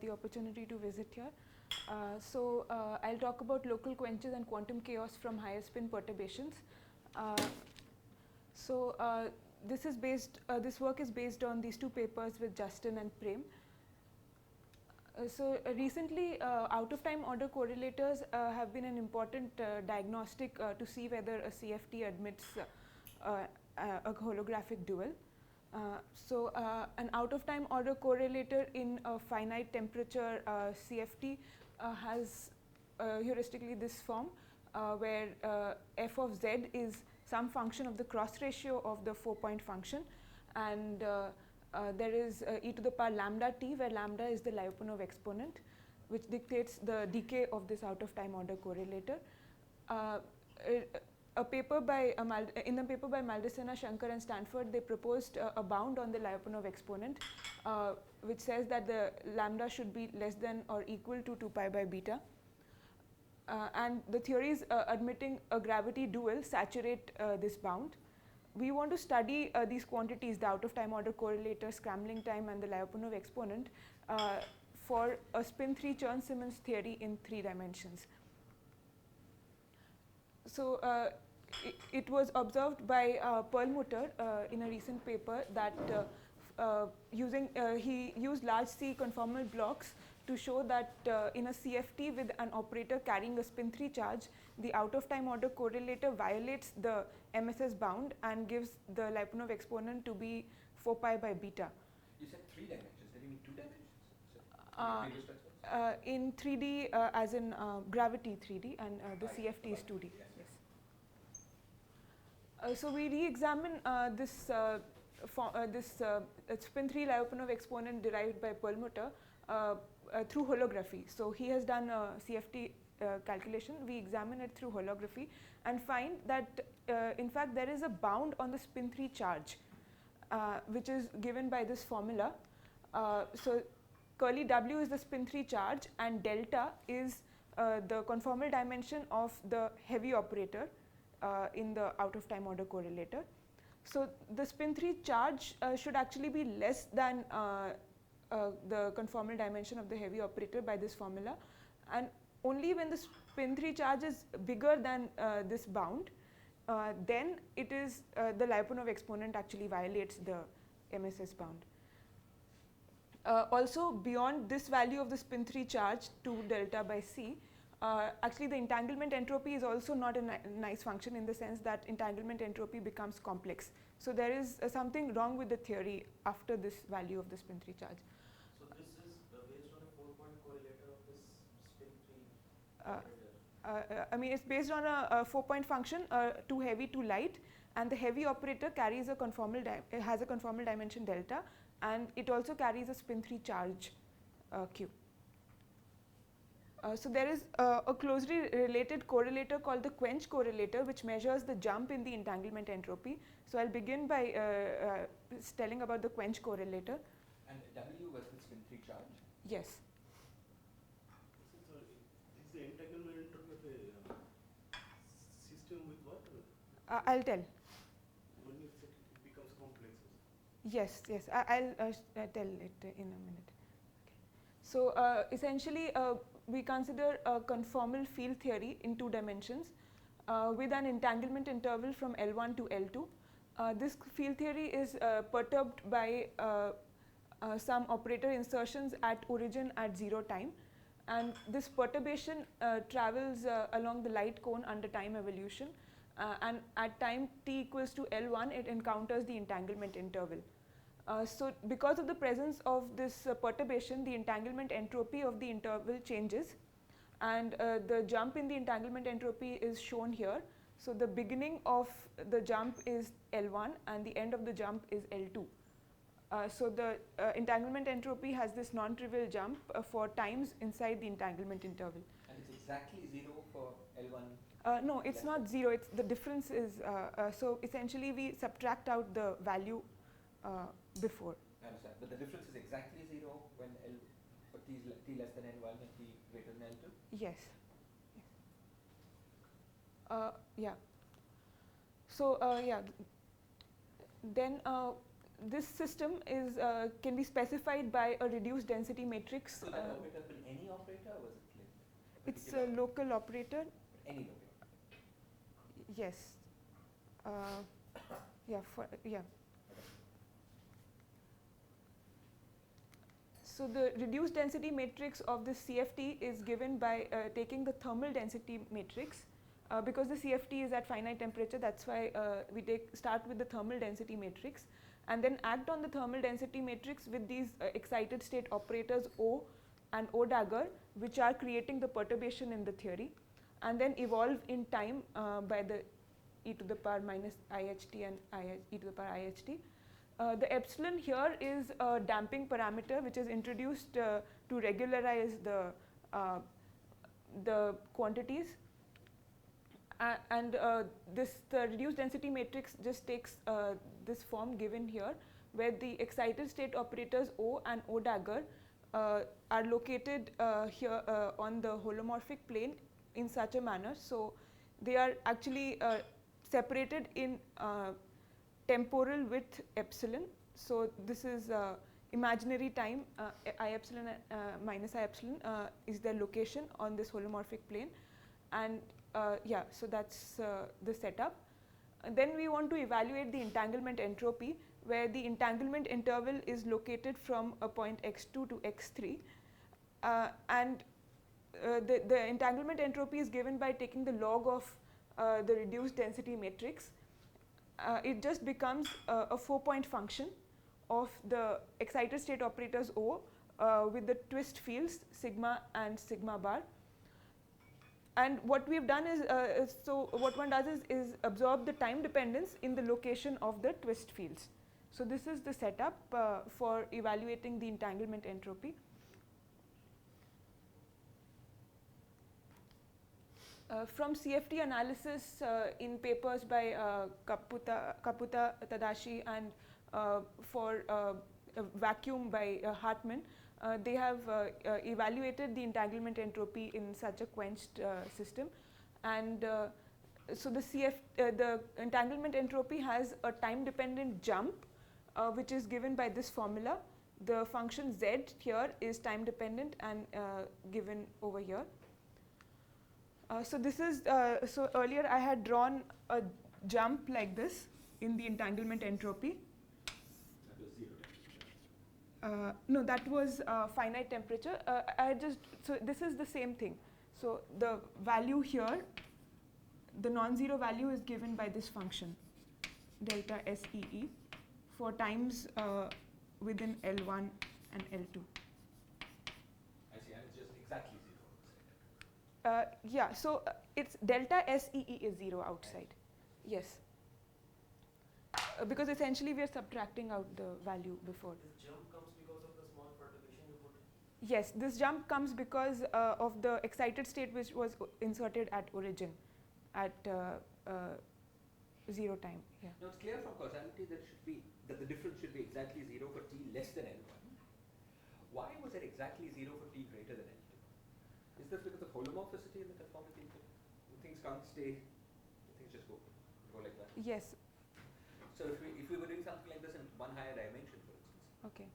the opportunity to visit here. I'll talk about local quenches and quantum chaos from higher spin perturbations. This work is based on these two papers with Justin and Prem. Recently, out-of-time order correlators have been an important diagnostic to see whether a CFT admits a holographic dual. An out-of-time order correlator in a finite temperature CFT has heuristically this form where f of z is some function of the cross ratio of the 4-point function, and there is e to the power lambda t, where lambda is the Lyapunov exponent, which dictates the decay of this out-of-time order correlator. In the paper by Maldacena, Shankar and Stanford, they proposed a bound on the Lyapunov exponent, which says that the lambda should be less than or equal to 2 pi by beta. And the theories admitting a gravity dual saturate this bound. We want to study these quantities, the out-of-time order correlator, scrambling time, and the Lyapunov exponent for a spin 3 Chern-Simons theory in 3 dimensions. It was observed by Perlmutter in a recent paper that he used large C conformal blocks to show that in a CFT with an operator carrying a spin 3 charge, the out-of-time order correlator violates the MSS bound and gives the Lyapunov exponent to be 4 pi by beta. You said 3 dimensions, did you mean 2 dimensions? In 3D as in gravity 3D, and the CFT is 2D. Yes. So we re-examine this spin 3 Lyapunov exponent derived by Perlmutter through holography. So he has done a CFT calculation. We examine it through holography and find that in fact there is a bound on the spin 3 charge, which is given by this formula. So curly W is the spin 3 charge, and delta is the conformal dimension of the heavy operator in the out-of-time order correlator. So the spin 3 charge should actually be less than the conformal dimension of the heavy operator by this formula, and only when the spin 3 charge is bigger than this bound, then it is the Lyapunov exponent actually violates the MSS bound. Also, beyond this value of the spin 3 charge 2 delta by C, actually the entanglement entropy is also not a nice function, in the sense that entanglement entropy becomes complex. So there is something wrong with the theory after this value of the spin 3 charge. So this is based on a 4-point correlator of this spin 3 operator? I mean, it's based on a 4-point function, too heavy, too light, and the heavy operator carries a conformal has a conformal dimension delta, and it also carries a spin 3 charge Q. So there is a closely related correlator called the quench correlator, which measures the jump in the entanglement entropy. So I'll begin by telling about the quench correlator. And W was the spin 3 charge? Yes. So is the entanglement entropy of a system with what? I'll tell. When it becomes complex? Yes, yes, I'll tell it in a minute. Okay. So essentially, we consider a conformal field theory in 2 dimensions with an entanglement interval from L1 to L2. This field theory is perturbed by some operator insertions at origin at 0 time, and this perturbation travels along the light cone under time evolution, and at time t equals to L1 it encounters the entanglement interval. So because of the presence of this perturbation, the entanglement entropy of the interval changes, and the jump in the entanglement entropy is shown here. So the beginning of the jump is L1 and the end of the jump is L2. So the entanglement entropy has this non-trivial jump for times inside the entanglement interval. And it's exactly 0 for L1? No, it's not 0, it's the difference is, so essentially we subtract out the value before. I understand, but the difference is exactly 0 when for t less than L1 and t greater than L2? Yes. Yeah. So yeah, then this system is can be specified by a reduced density matrix. So that operator will be any operator, or was it like It's a particular- local operator. any local operator? Yes. Yeah. So the reduced density matrix of the CFT is given by taking the thermal density matrix. Because the CFT is at finite temperature, that's why we start with the thermal density matrix and then act on the thermal density matrix with these excited state operators O and O dagger, which are creating the perturbation in the theory, and then evolve in time by the e to the power minus IHT and e to the power IHT. The epsilon here is a damping parameter which is introduced to regularize the quantities. The reduced density matrix just takes this form given here, where the excited state operators O and O dagger are located here on the holomorphic plane in such a manner. So they are actually separated in temporal with epsilon. So this is imaginary time I epsilon minus I epsilon is their location on this holomorphic plane, and so that's the setup. And then we want to evaluate the entanglement entropy, where the entanglement interval is located from a point x2 to x3, and the entanglement entropy is given by taking the log of the reduced density matrix. It just becomes a 4-point function of the excited state operators O with the twist fields sigma and sigma bar. And what we've done is, so what one does is absorb the time dependence in the location of the twist fields. So this is the setup for evaluating the entanglement entropy. From CFT analysis in papers by Kaputa, Tadashi, and for vacuum by Hartmann, they have evaluated the entanglement entropy in such a quenched system, and so the entanglement entropy has a time-dependent jump, which is given by this formula. The function z here is time-dependent and given over here. So this is so earlier I had drawn a jump like this in the entanglement entropy. That was 0. No, that was finite temperature. So this is the same thing. So the value here, the non-zero value is given by this function, delta SEE, for times within L1 and L2. I see, and it's just exactly 0. So it's delta SEE is 0 outside. Yes. Because essentially we are subtracting out the value before. This jump comes because of the small perturbation you put in? Yes, this jump comes because of the excited state which was inserted at origin at 0 time. Yeah. Now it's clear from causality that the difference should be exactly 0 for t less than L1. Why was it exactly 0 for t greater than L2? Is this because of holomorphicity in the conformity? Things can't stay, things just go like that. Yes. So if we were doing something like this in one higher dimension, for instance, Okay.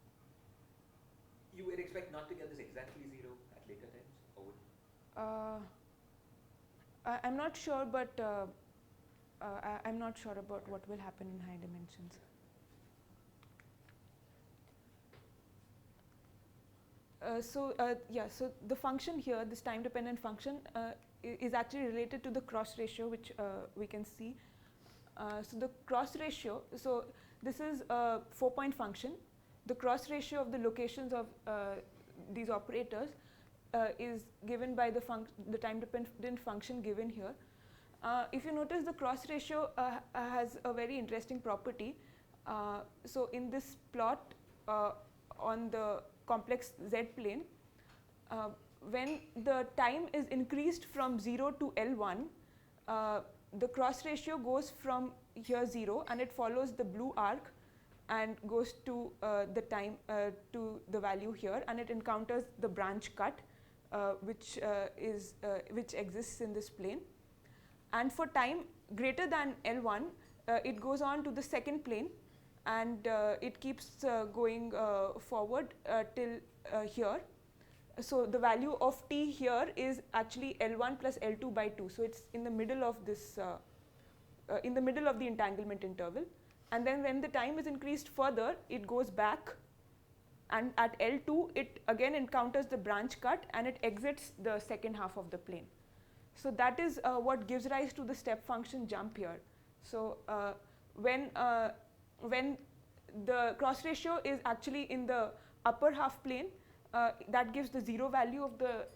you would expect not to get this exactly 0 at later times, or would? I'm not sure, but I'm not sure about what will happen in high dimensions. So the function here, this time-dependent function, is actually related to the cross ratio, which we can see. So the cross ratio, so this is a 4-point function. The cross ratio of the locations of these operators is given by the time-dependent function given here. If you notice, the cross ratio has a very interesting property. So in this plot on the complex Z plane, when the time is increased from 0 to L1, the cross ratio goes from here 0 and it follows the blue arc and goes to the time to the value here, and it encounters the branch cut which exists in this plane. And for time greater than L1, it goes on to the second plane and it keeps going forward till here. So the value of t here is actually L1 plus L2 by 2. So it's in the middle of this, in the middle of the entanglement interval. And then when the time is increased further, it goes back, and at L2 it again encounters the branch cut and it exits the second half of the plane. So that is what gives rise to the step function jump here. So when the cross ratio is actually in the upper half plane, that gives the 0 value of the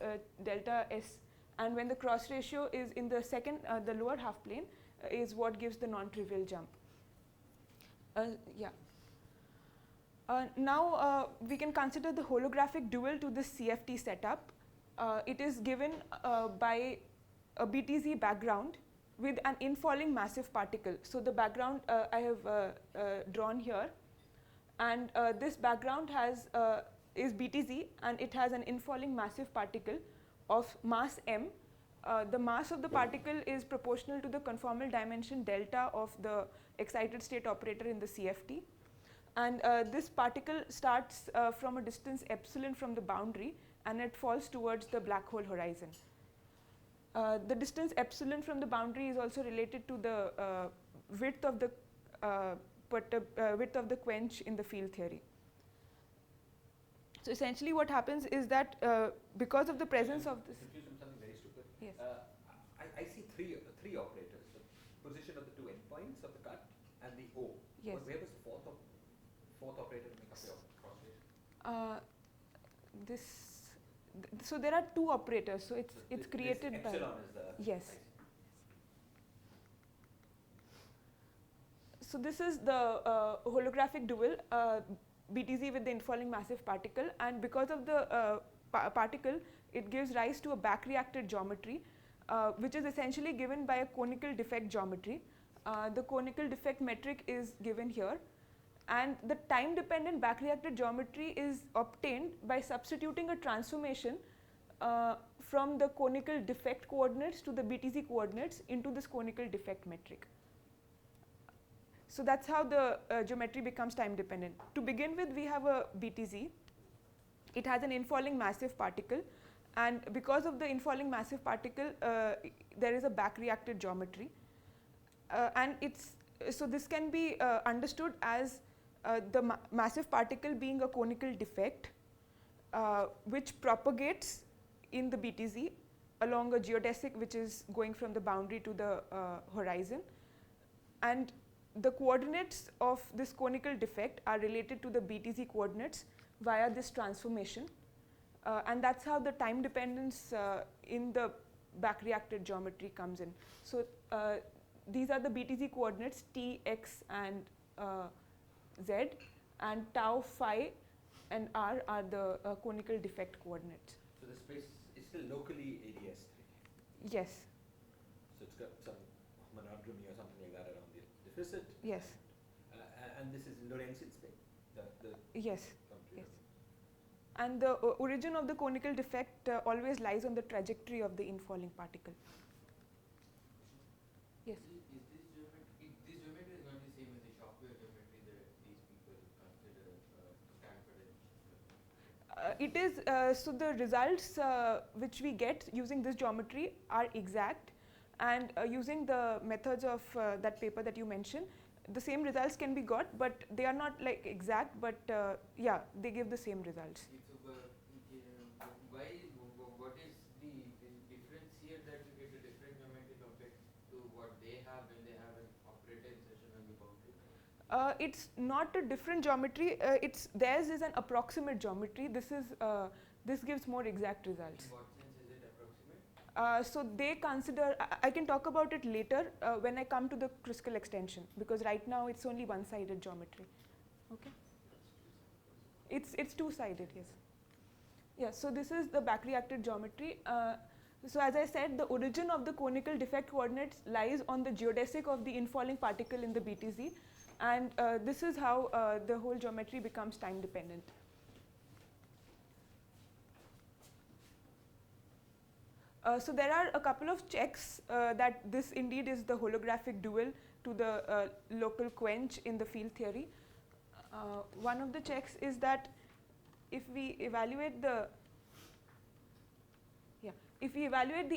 delta S, and when the cross ratio is in the second, the lower half plane, is what gives the non-trivial jump. Yeah. Now we can consider the holographic dual to this CFT setup. It is given by a BTZ background with an infalling massive particle. So the background I have drawn here, and this background has is BTZ, and it has an infalling massive particle of mass m. The mass of the particle is proportional to the conformal dimension delta of the excited state operator in the CFT. And this particle starts from a distance epsilon from the boundary, and it falls towards the black hole horizon. The distance epsilon from the boundary is also related to the width of the quench in the field theory. So essentially what happens is that because of the presence of this… Confused with something very stupid. Yes. I see three operators, the position of the two endpoints of the cut and the O. Yes. But where was the fourth operator to make up your cross ratio? So there are two operators, so it's created this by… epsilon is the… Yes. So this is the holographic dual, BTZ with the infalling massive particle, and because of the particle, it gives rise to a back-reacted geometry, which is essentially given by a conical defect geometry. The conical defect metric is given here, and the time-dependent back-reacted geometry is obtained by substituting a transformation from the conical defect coordinates to the BTZ coordinates into this conical defect metric. So that's how the geometry becomes time dependent. To begin with, we have a BTZ. It has an infalling massive particle, and because of the infalling massive particle, there is a back-reacted geometry, and so this can be understood as the massive particle being a conical defect, which propagates in the BTZ along a geodesic which is going from the boundary to the horizon, and the coordinates of this conical defect are related to the BTZ coordinates via this transformation, and that's how the time dependence in the back-reacted geometry comes in. So these are the BTZ coordinates t, x, and z, and tau, phi, and r are the conical defect coordinates. So the space is still locally ADS. Yes. So it's got some monodromy or something like that around the deficit. Yes. And this is Lorentzian space. Yes. Yes. And the origin of the conical defect always lies on the trajectory of the infalling particle. Yes. Is this geometry is not the same as the Shockwave geometry that these people consider Stanford? It is, so the results which we get using this geometry are exact, and using the methods of that paper that you mentioned, the same results can be got, but they are not like exact, but yeah, they give the same results. What is the difference here that you get a different geometry compared to what they have when they have an operator insertion on the boundary? It's not a different geometry. Theirs is an approximate geometry. This gives more exact results. In what sense is it approximate? So they consider, I can talk about it later when I come to the critical extension, because right now it's only one-sided geometry. Okay. It's two-sided, yes. Yeah, so this is the back-reacted geometry. So as I said, the origin of the conical defect coordinates lies on the geodesic of the infalling particle in the BTZ, and this is how the whole geometry becomes time dependent. So there are a couple of checks that this indeed is the holographic dual to the local quench in the field theory. One of the checks is that if we evaluate the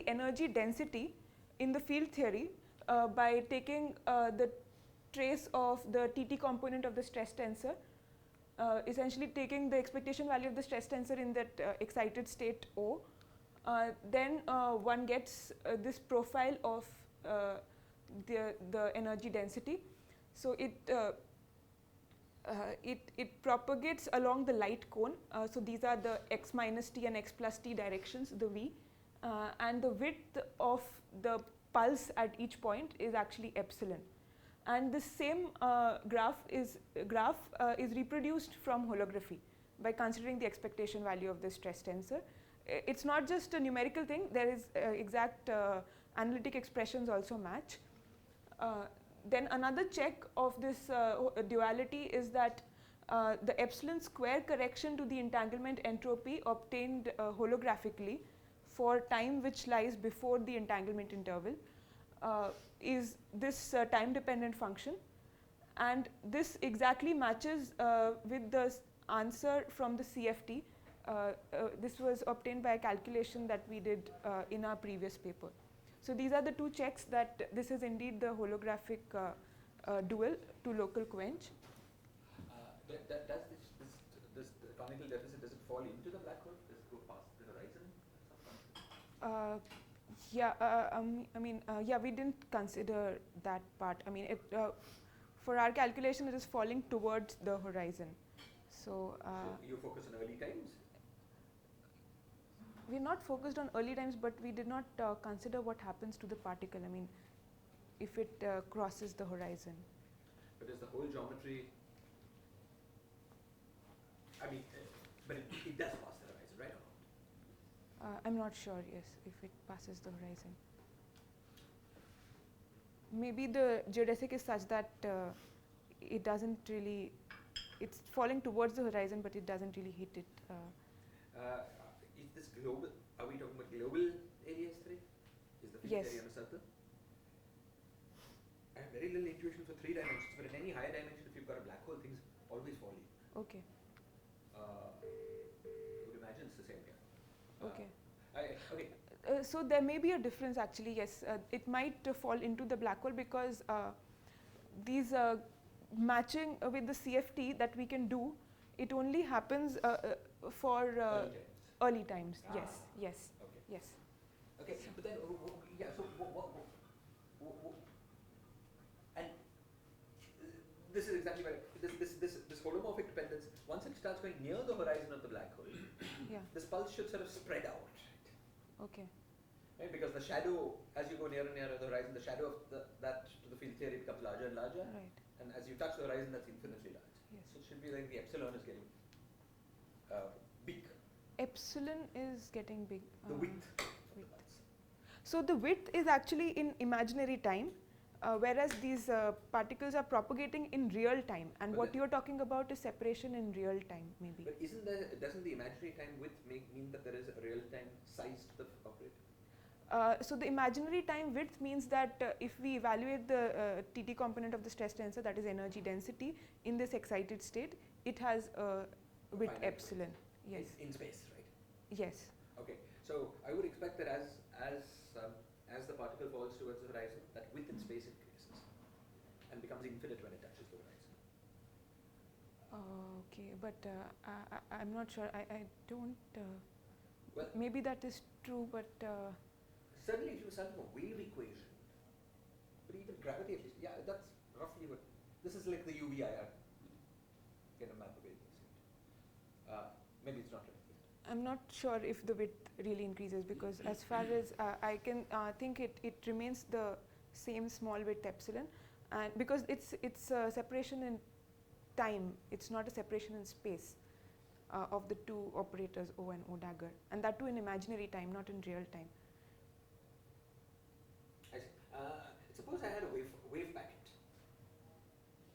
energy density in the field theory by taking the trace of the TT component of the stress tensor, essentially taking the expectation value of the stress tensor in that excited state O, then one gets this profile of the energy density. So it propagates along the light cone. So these are the x minus t and x plus t directions, the v, and the width of the pulse at each point is actually epsilon. And this same graph is reproduced from holography by considering the expectation value of the stress tensor. It's not just a numerical thing, there is exact analytic expressions also match. Then another check of this duality is that the epsilon square correction to the entanglement entropy obtained holographically for time which lies before the entanglement interval is this time dependent function, and this exactly matches with the answer from the CFT. This was obtained by a calculation that we did in our previous paper. So these are the two checks that this is indeed the holographic dual to local quench. Does this conical deficit, does it fall into the black hole? Does it go past the horizon? Yeah, we didn't consider that part. I mean, for our calculation, it is falling towards the horizon. So you focus on early times? We're not focused on early times, but we did not consider what happens to the particle. I mean, if it crosses the horizon. But is the whole geometry? I mean, but it does pass the horizon, right? Or not? I'm not sure. Yes, if it passes the horizon. Maybe the geodesic is such that it doesn't really. It's falling towards the horizon, but it doesn't really hit it. Is this global? Are we talking about global areas 3? Is the field area on a circle? I have very little intuition for 3 dimensions, but in any higher dimension, if you've got a black hole, things always fall in. Okay. I would imagine it's the same here. Okay. Okay. So there may be a difference actually. Yes, it might fall into the black hole because these matching with the CFT that we can do, it only happens for early times. Yes. Okay. Yes. Okay, but then yeah. So and this is exactly where this holomorphic dependence. Once it starts going near the horizon of the black hole, this pulse should sort of spread out. Okay. Right, because the shadow, as you go nearer and nearer the horizon, the shadow of that to the field theory becomes larger and larger. Right. And as you touch the horizon, that's infinitely large. Yes. So it should be like the epsilon is getting big. Epsilon is getting big. The width of the pulse. So the width is actually in imaginary time, whereas these particles are propagating in real time. And But what you're talking about is separation in real time, maybe. But doesn't the imaginary time width mean that there is a real time size to the operator? So the imaginary time width means that if we evaluate the TT component of the stress tensor, that is energy density, in this excited state, it has a width epsilon. Yes. It's in space, right? Yes. Okay. So I would expect that as the particle falls towards the horizon, that width in space increases and becomes infinite when it touches the horizon. Okay, but I'm not sure. I don't. Well, maybe that is true, but. Certainly, if you solve a wave equation, but even gravity at least, yeah, that's roughly what. This is like the UVIR kind of map of waves. Maybe it's not right. I'm not sure if the width really increases because as far as I can think it remains the same small width epsilon, and because it's a separation in time, it's not a separation in space of the two operators O and O dagger, and that too in imaginary time, not in real time. I see. Suppose I had a wave packet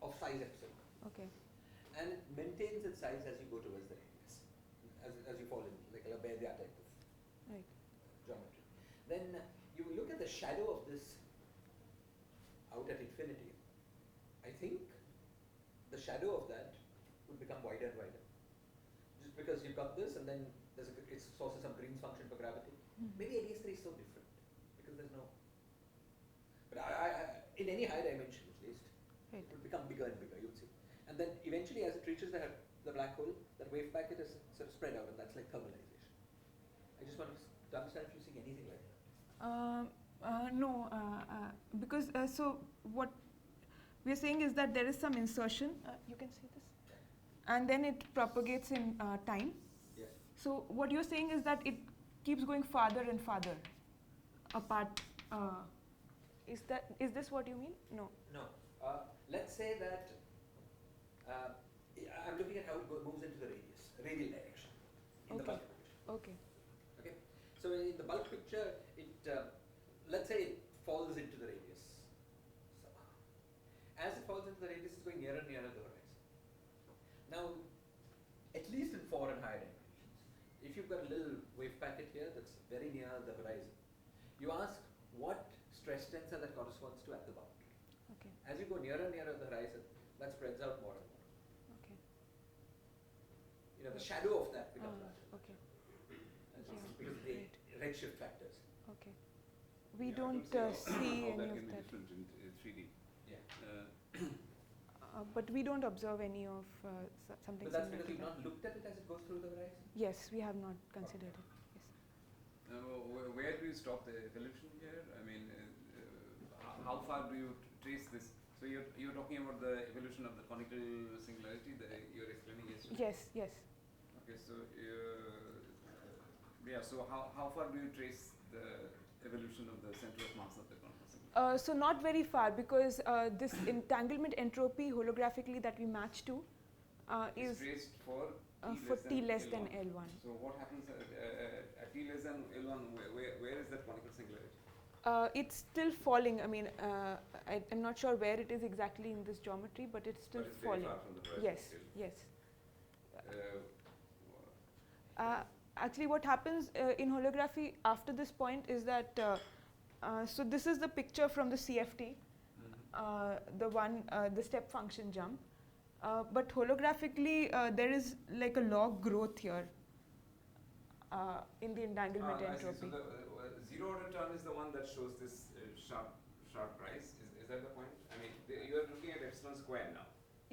of size epsilon. Okay. And it maintains its size as you go towards the radius, as you fall in, like a Lebesgue type of geometry. Then you look at the shadow of this out at infinity. I think the shadow of that got this, and then it sources some Green's function for gravity. Maybe ADS3 is so different because there's no. But in any high dimension at least, Right. it will become bigger and bigger. You'll see, and then eventually, as it reaches the black hole, that wave packet is sort of spread out, and that's like thermalization. I just want to understand if you're seeing anything like that. No, because so what we are saying is that there is some insertion. You can see this, and then it propagates in time. Yes. So what you're saying is that it keeps going farther and farther apart. Is this what you mean? No. No. Let's say that I'm looking at how it moves into the radial direction in the Okay. bulk picture. Okay. Okay. So in the bulk picture, let's say it falls into the radius somehow. As it falls into the radius, it's going nearer and nearer to the horizon. Now, at least in 4 and higher dimensions, if you've got a little wave packet here that's very near the horizon, you ask what stress tensor that corresponds to at the boundary. Okay. As you go nearer and nearer to the horizon, that spreads out more and more. Okay. The shadow of that becomes larger. Okay. Because of the redshift factors. Okay. We Yeah, I don't see how any that of can be that. different in 3D. Yeah. But we don't observe any of something But that's similar because to you've that. not looked at it as it goes through the horizon? Yes, we have not considered it. Yes. Where do you stop the evolution here? I mean, how far do you trace this? So you're talking about the evolution of the conical singularity that you're explaining yesterday? Yes, yes. Okay, so so how far do you trace the evolution of the center of mass of the conical singularity? So not very far, because this entanglement entropy holographically that we match to is traced for T less than L1. L1. So what happens at T less than L1? Where is that conical singularity? It's still falling. I mean, I'm not sure where it is exactly in this geometry, but it's still But it's very falling. far from the horizon Yes, still. yes. Uh, Actually, what happens in holography after this point is that, so this is the picture from the CFT, the step function jump. But holographically, there is like a log growth here in the entanglement I see. entropy. So the zero order term is the one that shows this sharp rise. Is that the point? I mean, you are looking at epsilon square now.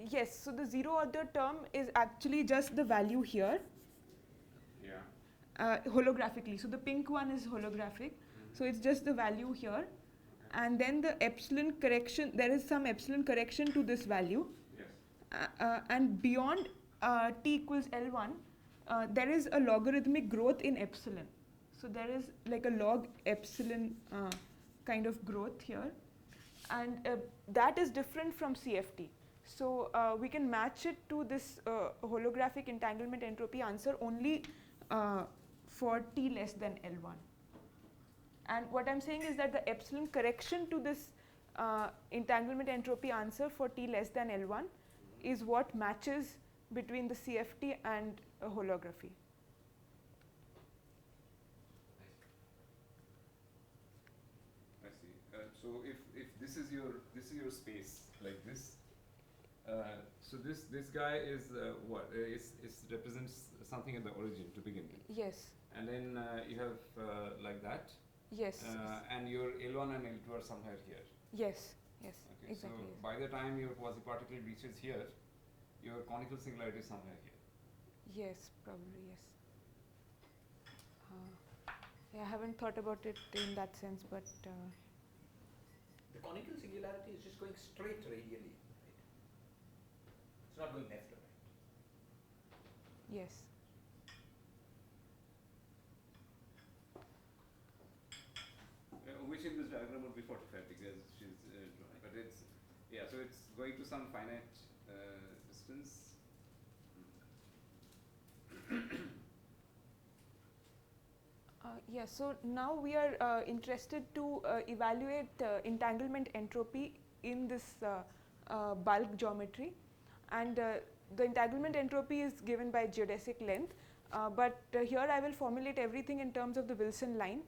Yes, so the zero order term is actually just the value here. Yeah. Holographically. So the pink one is holographic. So it's just the value here. Okay. And then the epsilon correction, there is some epsilon correction to this value. Yes. And beyond t equals L1, there is a logarithmic growth in epsilon. So there is like a log epsilon kind of growth here. And that is different from CFT. So we can match it to this holographic entanglement entropy answer only for t less than L1. And what I'm saying is that the epsilon correction to this entanglement entropy answer for t less than L1 is what matches between the CFT and holography. I see. So if this is your space like this, so this guy is what? It represents something at the origin to begin with. Yes. And then you have like that. Yes. And your L1 and L2 are somewhere here. Yes. Yes. Okay. Exactly. So Yes. by the time your quasi-particle reaches here, your conical singularity is somewhere here. Yes, probably yes. Yeah, I haven't thought about it in that sense, but The conical singularity is just going straight radially, right? It's not going left or right. yes. Which in this diagram would be 45 because she's drawing. But it's, so it's going to some finite distance. Yeah, so now we are interested to evaluate entanglement entropy in this bulk geometry, and the entanglement entropy is given by geodesic length, but here I will formulate everything in terms of the Wilson line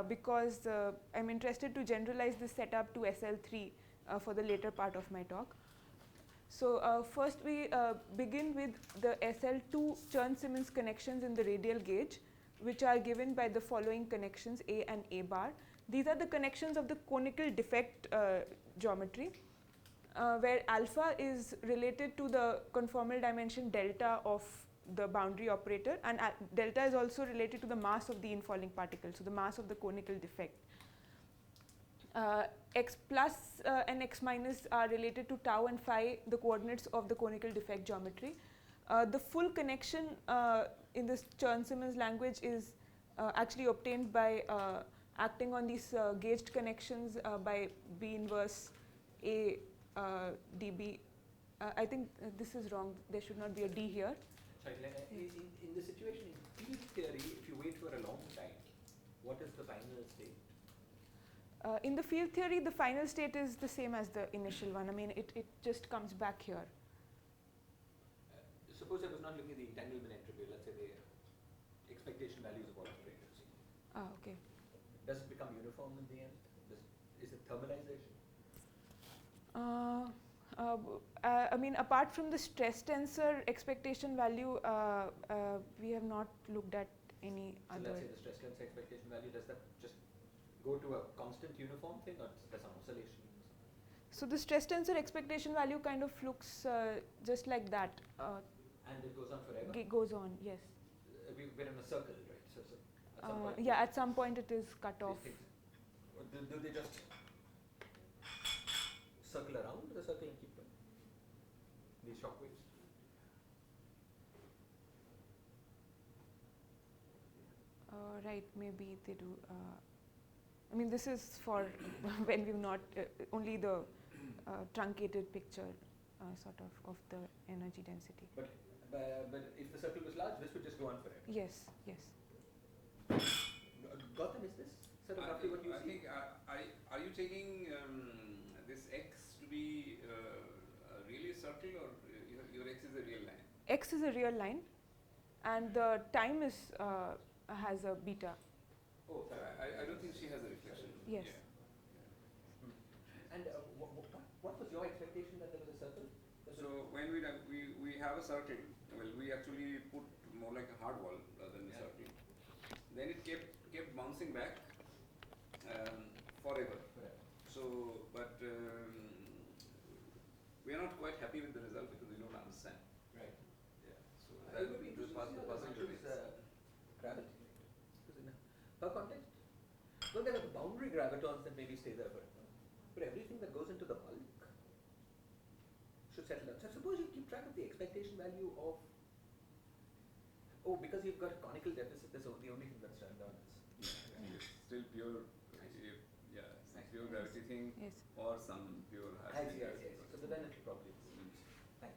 because I'm interested to generalize this setup to SL3 for the later part of my talk. So first we begin with the SL2 Chern-Simons connections in the radial gauge, which are given by the following connections A and A bar. These are the connections of the conical defect geometry, where alpha is related to the conformal dimension delta of the boundary operator, and delta is also related to the mass of the infalling particle, so the mass of the conical defect. X plus and x minus are related to tau and phi, the coordinates of the conical defect geometry. The full connection in this Chern-Simons language is actually obtained by acting on these gauged connections by B inverse A dB. I think this is wrong, there should not be a D here. Sorry, in the situation in field theory, if you wait for a long time, what is the final state? In the field theory, the final state is the same as the initial one. I mean, it just comes back here. Suppose I was not looking at the entanglement entropy, let's say the expectation values of all operators. Okay. Does it become uniform in the end? Is it thermalization? I mean, apart from the stress tensor expectation value, we have not looked at any So other. let's say the stress tensor expectation value, does that just go to a constant uniform thing, or there's some oscillation? So the stress tensor expectation value kind of looks just like that. And it goes on forever? Goes on, yes. We're in a circle, right? So at some point, Yeah, at some point it is cut off. Or do they just circle around the circle and keep them? These shock waves? Right, maybe they do. I mean, this is for when we've not, only the truncated picture sort of the energy density. But if the circle was large, this would just go on forever? Yes, yes. Gautam, is this sort of roughly what you I see? think, are you taking this x to be really a circle, or your x is a real line? X is a real line, and the time is has a beta. Oh, So I don't think she has a reflection. Yes. And what was your expectation that there was a circle? So when we have a circle, well, we actually put more like a hard wall rather than a circle. Then it kept bouncing back forever. So, but we are not quite happy with the result because we don't understand. Right. Yeah. So It that would be was interesting to puzzle to me. gravity. Because in per context, well, there are the boundary gravitons that maybe stay there forever. But everything that goes into the bulk should settle down. So suppose you keep track of the expectation value of, because you've got a conical deficit, that's the only thing that's turned down is. It's still pure, some pure gravity thing, Yes. or some pure I high see. So then it will probably be. Thank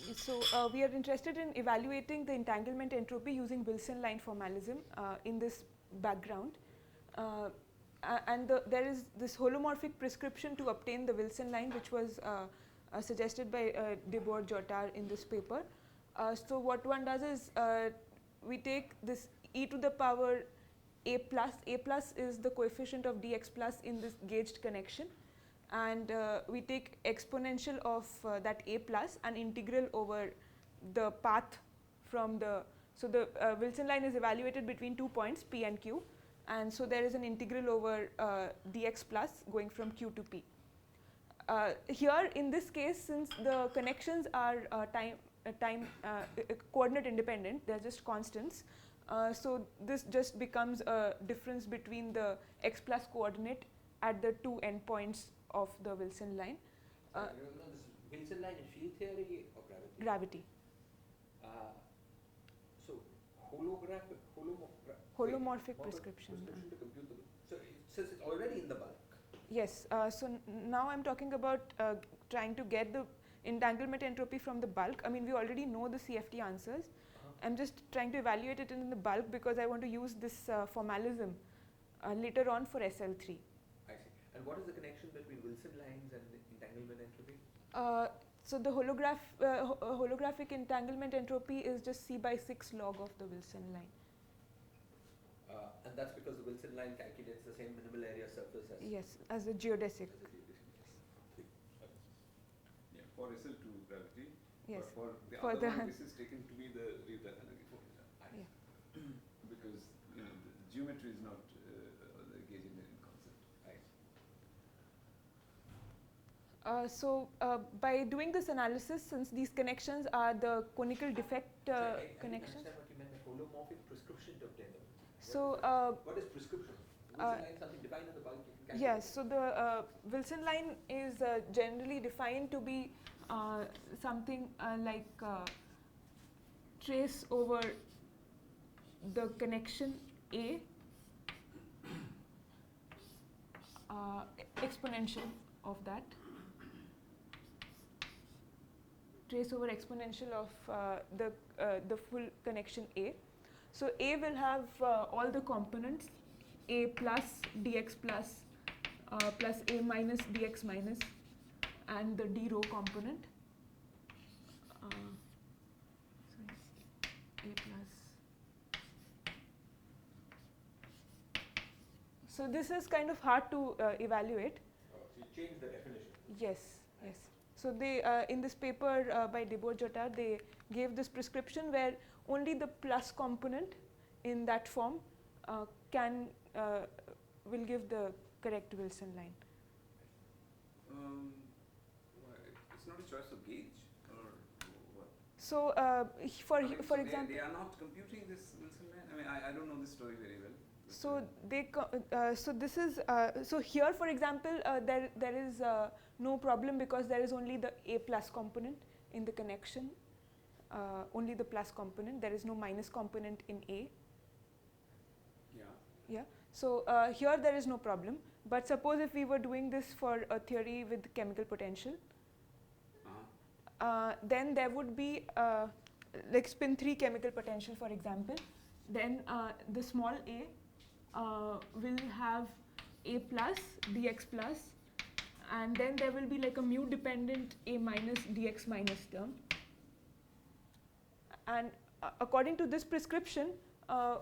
you. So we are interested in evaluating the entanglement entropy using Wilson line formalism in this background. And there is this holomorphic prescription to obtain the Wilson line, which was suggested by Debord-Jotar in this paper. So what one does is we take this e to the power a plus is the coefficient of dx plus in this gauged connection, and we take exponential of that a plus and integral over the path from the, so the Wilson line is evaluated between 2 points p and q, and so there is an integral over dx plus going from q to p. Here in this case, since the connections are coordinate independent, they are just constants, so this just becomes a difference between the x plus coordinate at the two endpoints of the Wilson line. This Wilson line in field theory or gravity? Gravity. So holomorphic prescription. To compute the, so since it's already in the bulk. Yes. So now I'm talking about trying to get the entanglement entropy from the bulk. I mean, we already know the CFT answers. I'm just trying to evaluate it in the bulk because I want to use this formalism later on for SL3. I see. And what is the connection between Wilson lines and entanglement entropy? So the holographic entanglement entropy is just c by 6 log of the Wilson line. And that's because the Wilson line calculates the same minimal area surface as Yes, as a geodesic. as a geodesic. for SL2 gravity. Yes. But for the For other the one, this is taken to be the energy formula. Yeah. Because the geometry is not the gauge engineering concept. Right. By doing this analysis, since these connections are the conical defect I connections, didn't understand what you meant by holomorphic prescription to obtain them. What is prescription? Wilson line something defined in the bulk? You can yes, so the Wilson line is generally defined to be something like trace over the connection A exponential of that, trace over exponential of the full connection A. So A will have all the components, A plus dx plus plus A minus dx minus, and the d rho component. A plus. So this is kind of hard to evaluate. so you change the definition. Yes, yes. So they in this paper by Debord-Jotar, they gave this prescription where only the plus component in that form will give the correct Wilson line. It's not a choice of gauge or what? So for example, they are not computing this Wilson line. I mean, I don't know this story very well. so this is so here for example there is no problem because there is only the A plus component in the connection, only the plus component. There is no minus component in A. Yeah. So here there is no problem. But suppose if we were doing this for a theory with chemical potential, then there would be like spin 3 chemical potential, for example. Then the small a will have A plus dx plus, and then there will be like a mu dependent A minus dx minus term. And according to this prescription,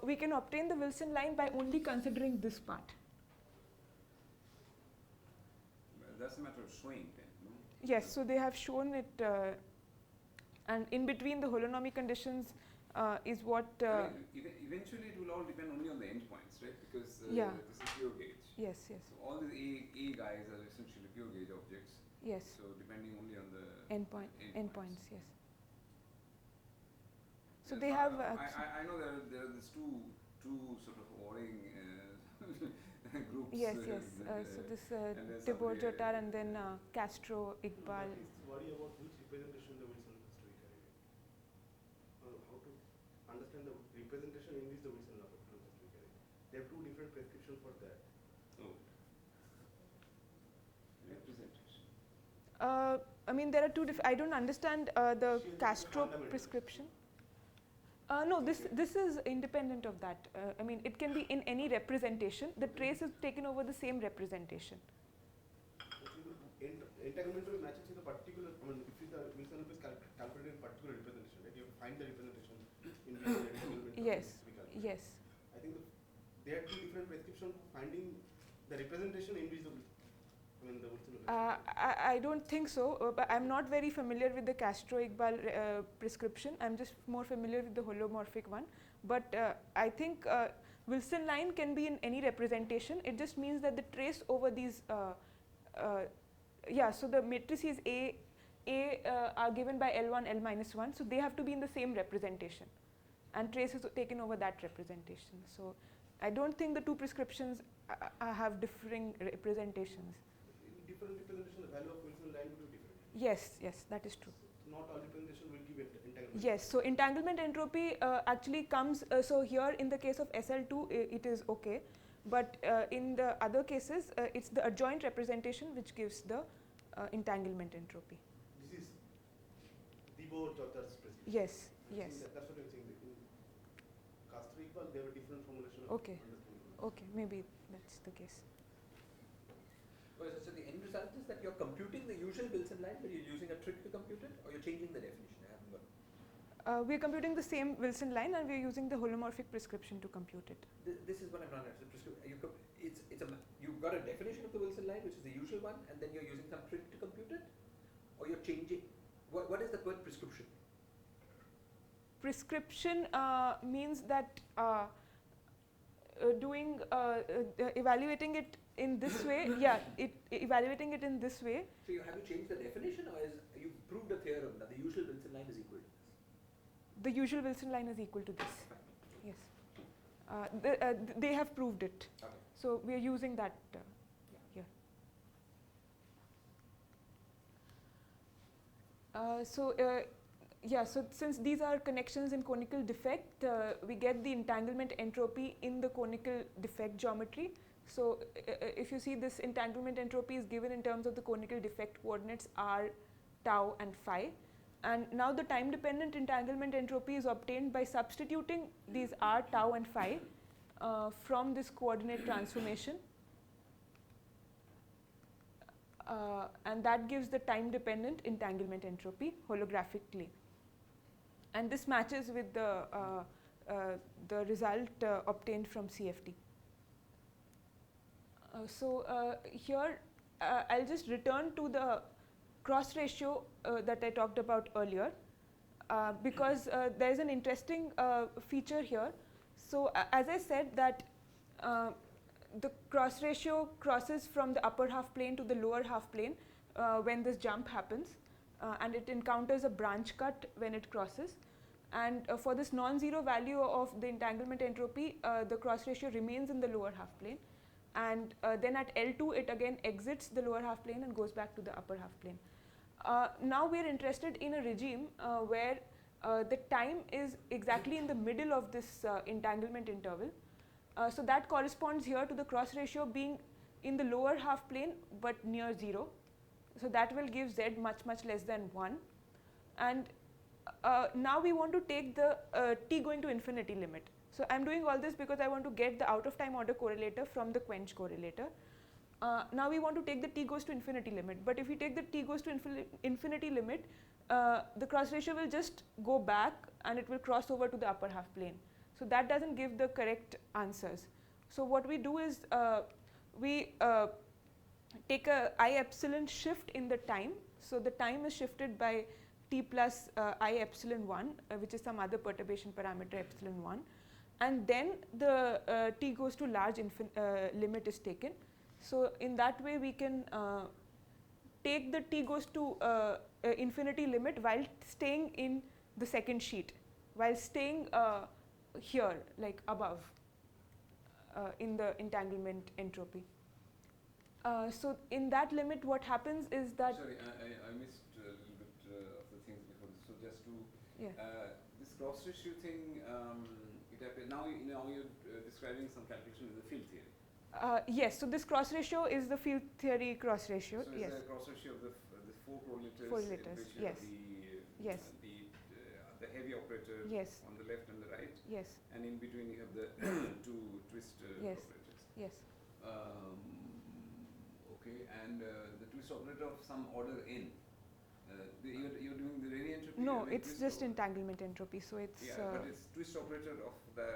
we can obtain the Wilson line by only considering this part. Well, that's a matter of showing then, no? Yes, so they have shown it, and in between the holonomic conditions is what. I mean, eventually, it will all depend only on the endpoints, right? Because Yeah. this is pure gauge. Yes, yes, So all the A guys are essentially pure gauge objects. yes. So depending only on the Endpoints, yes. So Yes, they have. I know there are these two sort of warring groups. Yes, yes. So this and there's Debord-Jotar and then Castro, Iqbal. That is worry about which representation the Wilson has to be carried. How to understand the representation in which the Wilson law has to be carried. They have two different prescriptions for that. Oh. Representation. I mean, there are two different. I don't understand the Castro prescription. No, this is independent of that. I mean, it can be in any representation. The trace is taken over the same representation. Entanglement will matches with a particular. I mean, if the Wilson loop is calculated in particular representation, right? You have to find the representation in which the entanglement Yes, is to be calculated. yes. I think they are two different prescriptions for finding the representation in which the Wilson loop. I don't think so, but I'm not very familiar with the Castro-Iqbal prescription. I'm just more familiar with the holomorphic one. But I think Wilson line can be in any representation. It just means that the trace over these, so the matrices A are given by L1, L minus 1, so they have to be in the same representation. And trace is taken over that representation. So I don't think the two prescriptions have differing representations. Different representation, the value of Wilson line will be different. Yes, yes, that is true. Not all representation will give entanglement. Yes, so entanglement entropy actually comes, so here in the case of SL2 it is okay, but in the other cases it's the adjoint representation which gives the entanglement entropy. This is Debord-Jotar's prescription. Yes, I yes. think that's what I'm saying. In Castro-Iqbal, they have a different formulation of Okay. understanding. Okay, maybe that's the case. So the end result is that you're computing the usual Wilson line, but you're using a trick to compute it, or you're changing the definition? I haven't got. We're computing the same Wilson line and we're using the holomorphic prescription to compute it. This is what I'm not understanding. You've got a definition of the Wilson line, which is the usual one, and then you're using some trick to compute it? or you're changing? What is the word prescription? Prescription means that evaluating it in this way. Yeah, evaluating it in this way. So have you changed the definition, or you proved a theorem that the usual Wilson line is equal to this? The usual Wilson line is equal to this. Yes. They have proved it. Okay. So we are using that here. So since these are connections in conical defect, we get the entanglement entropy in the conical defect geometry. So if you see, this entanglement entropy is given in terms of the conical defect coordinates r, tau and phi. And now the time dependent entanglement entropy is obtained by substituting these r, tau and phi from this coordinate transformation. And that gives the time dependent entanglement entropy holographically. And this matches with the result obtained from CFT. Here I'll just return to the cross ratio that I talked about earlier, because there is an interesting feature here. So as I said that the cross ratio crosses from the upper half plane to the lower half plane when this jump happens, and it encounters a branch cut when it crosses. And for this non-zero value of the entanglement entropy, the cross ratio remains in the lower half plane, and then at L2 it again exits the lower half plane and goes back to the upper half plane. Now we are interested in a regime where the time is exactly in the middle of this entanglement interval. So that corresponds here to the cross ratio being in the lower half plane but near 0. So that will give z much less than 1. And now we want to take the t going to infinity limit. So I am doing all this because I want to get the out of time order correlator from the quench correlator. Now we want to take the t goes to infinity limit, but if we take the t goes to infinity limit, the cross ratio will just go back and it will cross over to the upper half plane. So that doesn't give the correct answers. So what we do is we take a I epsilon shift in the time. So the time is shifted by t plus I epsilon 1, which is some other perturbation parameter epsilon 1, and then the t goes to large limit is taken. So in that way we can take the t goes to infinity limit while staying in the second sheet, while staying here, like above in the entanglement entropy. So in that limit what happens is that… Sorry, I missed a little bit of the things before this. So just to… Yeah. This cross ratio thing, it happens, now you're describing some calculation in the field theory. Yes, so this cross ratio is the field theory cross ratio. So yes. it's a cross ratio of the four correlators, Correlators, in which you yes. have Yes. The heavy operator Yes. on the left and the right, Yes. and in between you have the two twist Yes. operators. Yes. Okay, and the twist operator of some order n. You're doing the linear entropy? No, and it's twist just operator. entanglement entropy. So it's… Yeah, but it's twist operator of the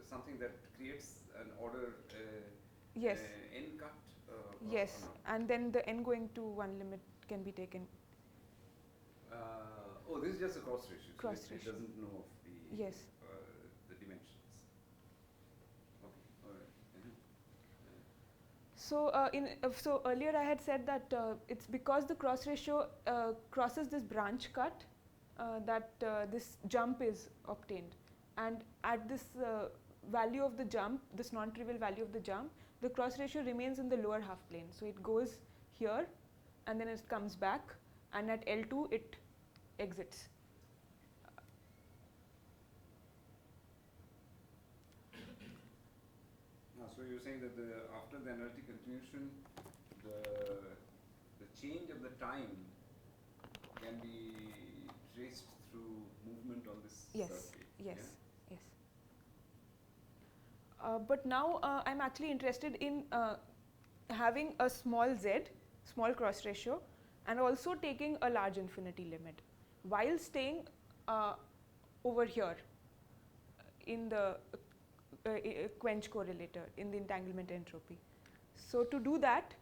something that creates an order yes. n cut. Yes, and then the n going to one limit can be taken. Oh, this is just a cross ratio. Cross so ratio. It doesn't know of the Yes. the dimensions. Okay, all right. So earlier I had said that it's because the cross ratio crosses this branch cut that this jump is obtained, and at this value of the jump, this non-trivial value of the jump, the cross ratio remains in the lower half plane. So it goes here and then it comes back, and at L2 it exits. So you're saying that after the analytic continuation, the change of the time can be traced through movement on this Yes, circuit. yes, Yeah? yes. But now I'm actually interested in having a small z, small cross ratio, and also taking a large infinity limit while staying over here in the quench correlator, in the entanglement entropy. So to do that,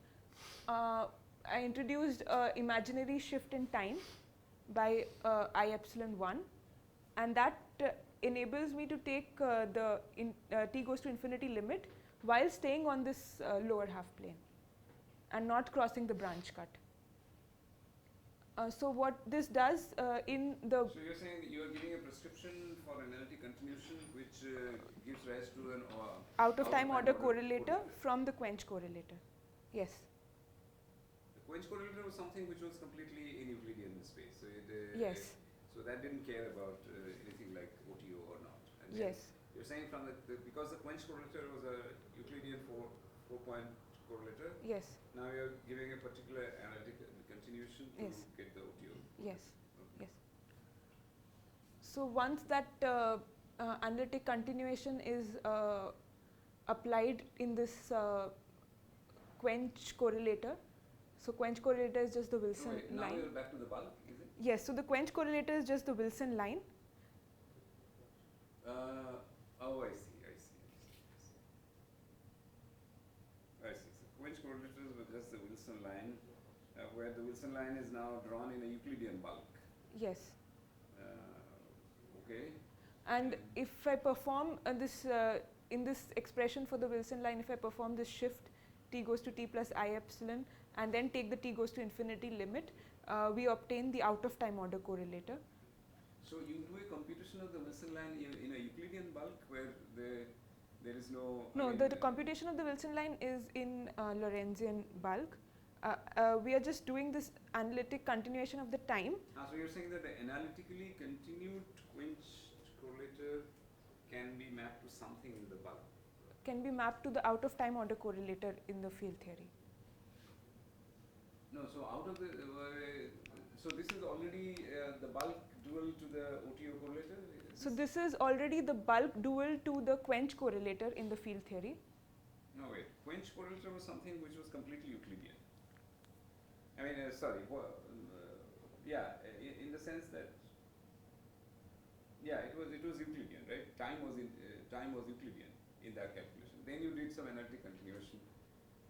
I introduced imaginary shift in time by I epsilon 1, and that enables me to take t goes to infinity limit while staying on this lower half plane and not crossing the branch cut. So what this does in the So you're saying you are giving a prescription for analytic continuation which gives rise to an out of time order correlator from the quench correlator. Yes. The quench correlator was something which was completely in Euclidean space. So Yes. So that didn't care about anything like OTO or not. And then Yes. you're saying from because the quench correlator was a Euclidean four-point correlator. Yes. Now you're giving a particular analytic continuation to Yes. get the OTO. Yes. Okay. Yes. So once that analytic continuation is applied in this quench correlator, so quench correlator is just the Wilson No, wait, now line. you're back to the bulk, is it? Yes, so the quench correlator is just the Wilson line. Oh, I see. I see. So quench correlators were just the Wilson line, where the Wilson line is now drawn in a Euclidean bulk. Yes. Okay. And if I perform this in this expression for the Wilson line, if I perform this shift t goes to t plus I epsilon and then take the t goes to infinity limit, we obtain the out of time order correlator. So you do a computation of the Wilson line in a Euclidean bulk where there is no. No, the computation of the Wilson line is in Lorentzian bulk. We are just doing this analytic continuation of the time. So you're saying that the analytically continued quench correlator can be mapped to something in the bulk. Can be mapped to the out of time order correlator in the field theory. No, so out of the so this is already the bulk dual to the OTO correlator. So this is already the bulk dual to the quench correlator in the field theory. No, wait. Quench correlator was something which was completely Euclidean. I mean, sorry. Yeah, in the sense that it was Euclidean, right? Time was Euclidean in that calculation. Then you did some analytic continuation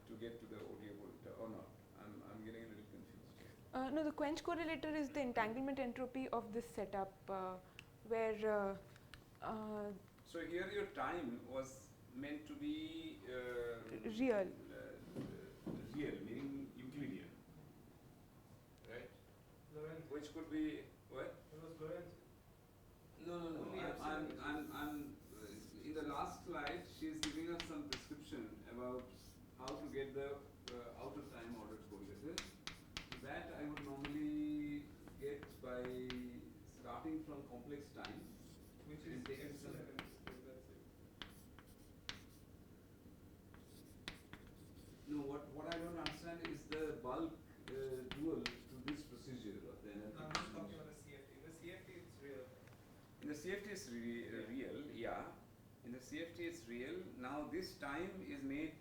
to get to the OTO correlator or not. I'm getting a little confused. No, the quench correlator is the entanglement entropy of this setup where. So here your time was meant to be real. Real, meaning Euclidean, right? Lorentz. Which could be what? It was Lorentz. No. Only I'm in the last slide. She's giving us some prescription about how to get the out of time ordered correlator. That I would normally get by starting from complex time, Which and is taking some. epsilon. That's it. No, what I don't understand is the bulk dual to this procedure of the No, analytic I'm just talking continuation. about the CFT. In the CFT, it's real. In the CFT it's real, yeah. In the CFT it's real. Now this time is made,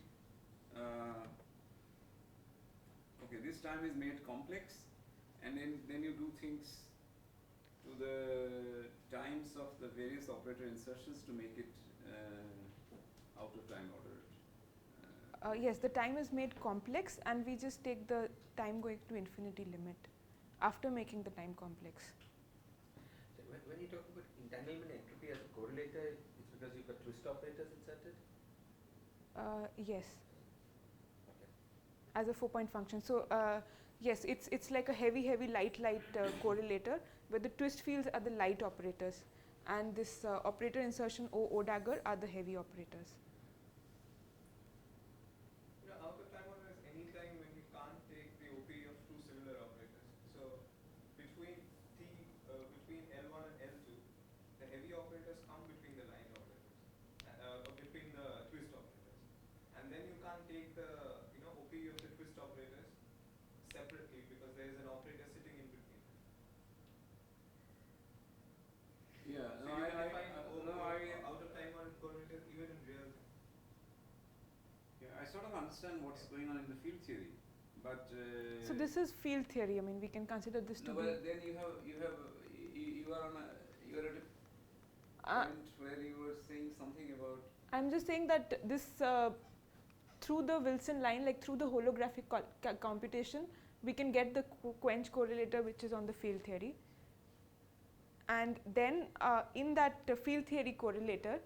this time is made complex, and then you do things to the times of the various operator insertions to make it out of time ordered. Yes, the time is made complex and we just take the time going to infinity limit after making the time complex. So when you talk about entanglement entropy as a correlator, it's because you've got twist operators inserted? Yes, Okay. as a 4-point function. So yes, it's like a heavy light correlator where the twist fields are the light operators and this operator insertion O dagger are the heavy operators. Out of time order is any time when you can't take the OP of two similar operators. So between L1 and L2, the heavy operators come between the line operators, between the twist operators, and then you can't take the OP of the twist operators separately because there is an operator sitting in between. Yeah, So you can define out of time order correlator even in real time. I sort of understand what's going on in the field theory, but So this is field theory. I mean, we can consider this to no, be. but then you are at a point where you were saying something about. I'm just saying that this through the Wilson line, like through the holographic computation, we can get the quench correlator which is on the field theory. And then in that field theory correlator,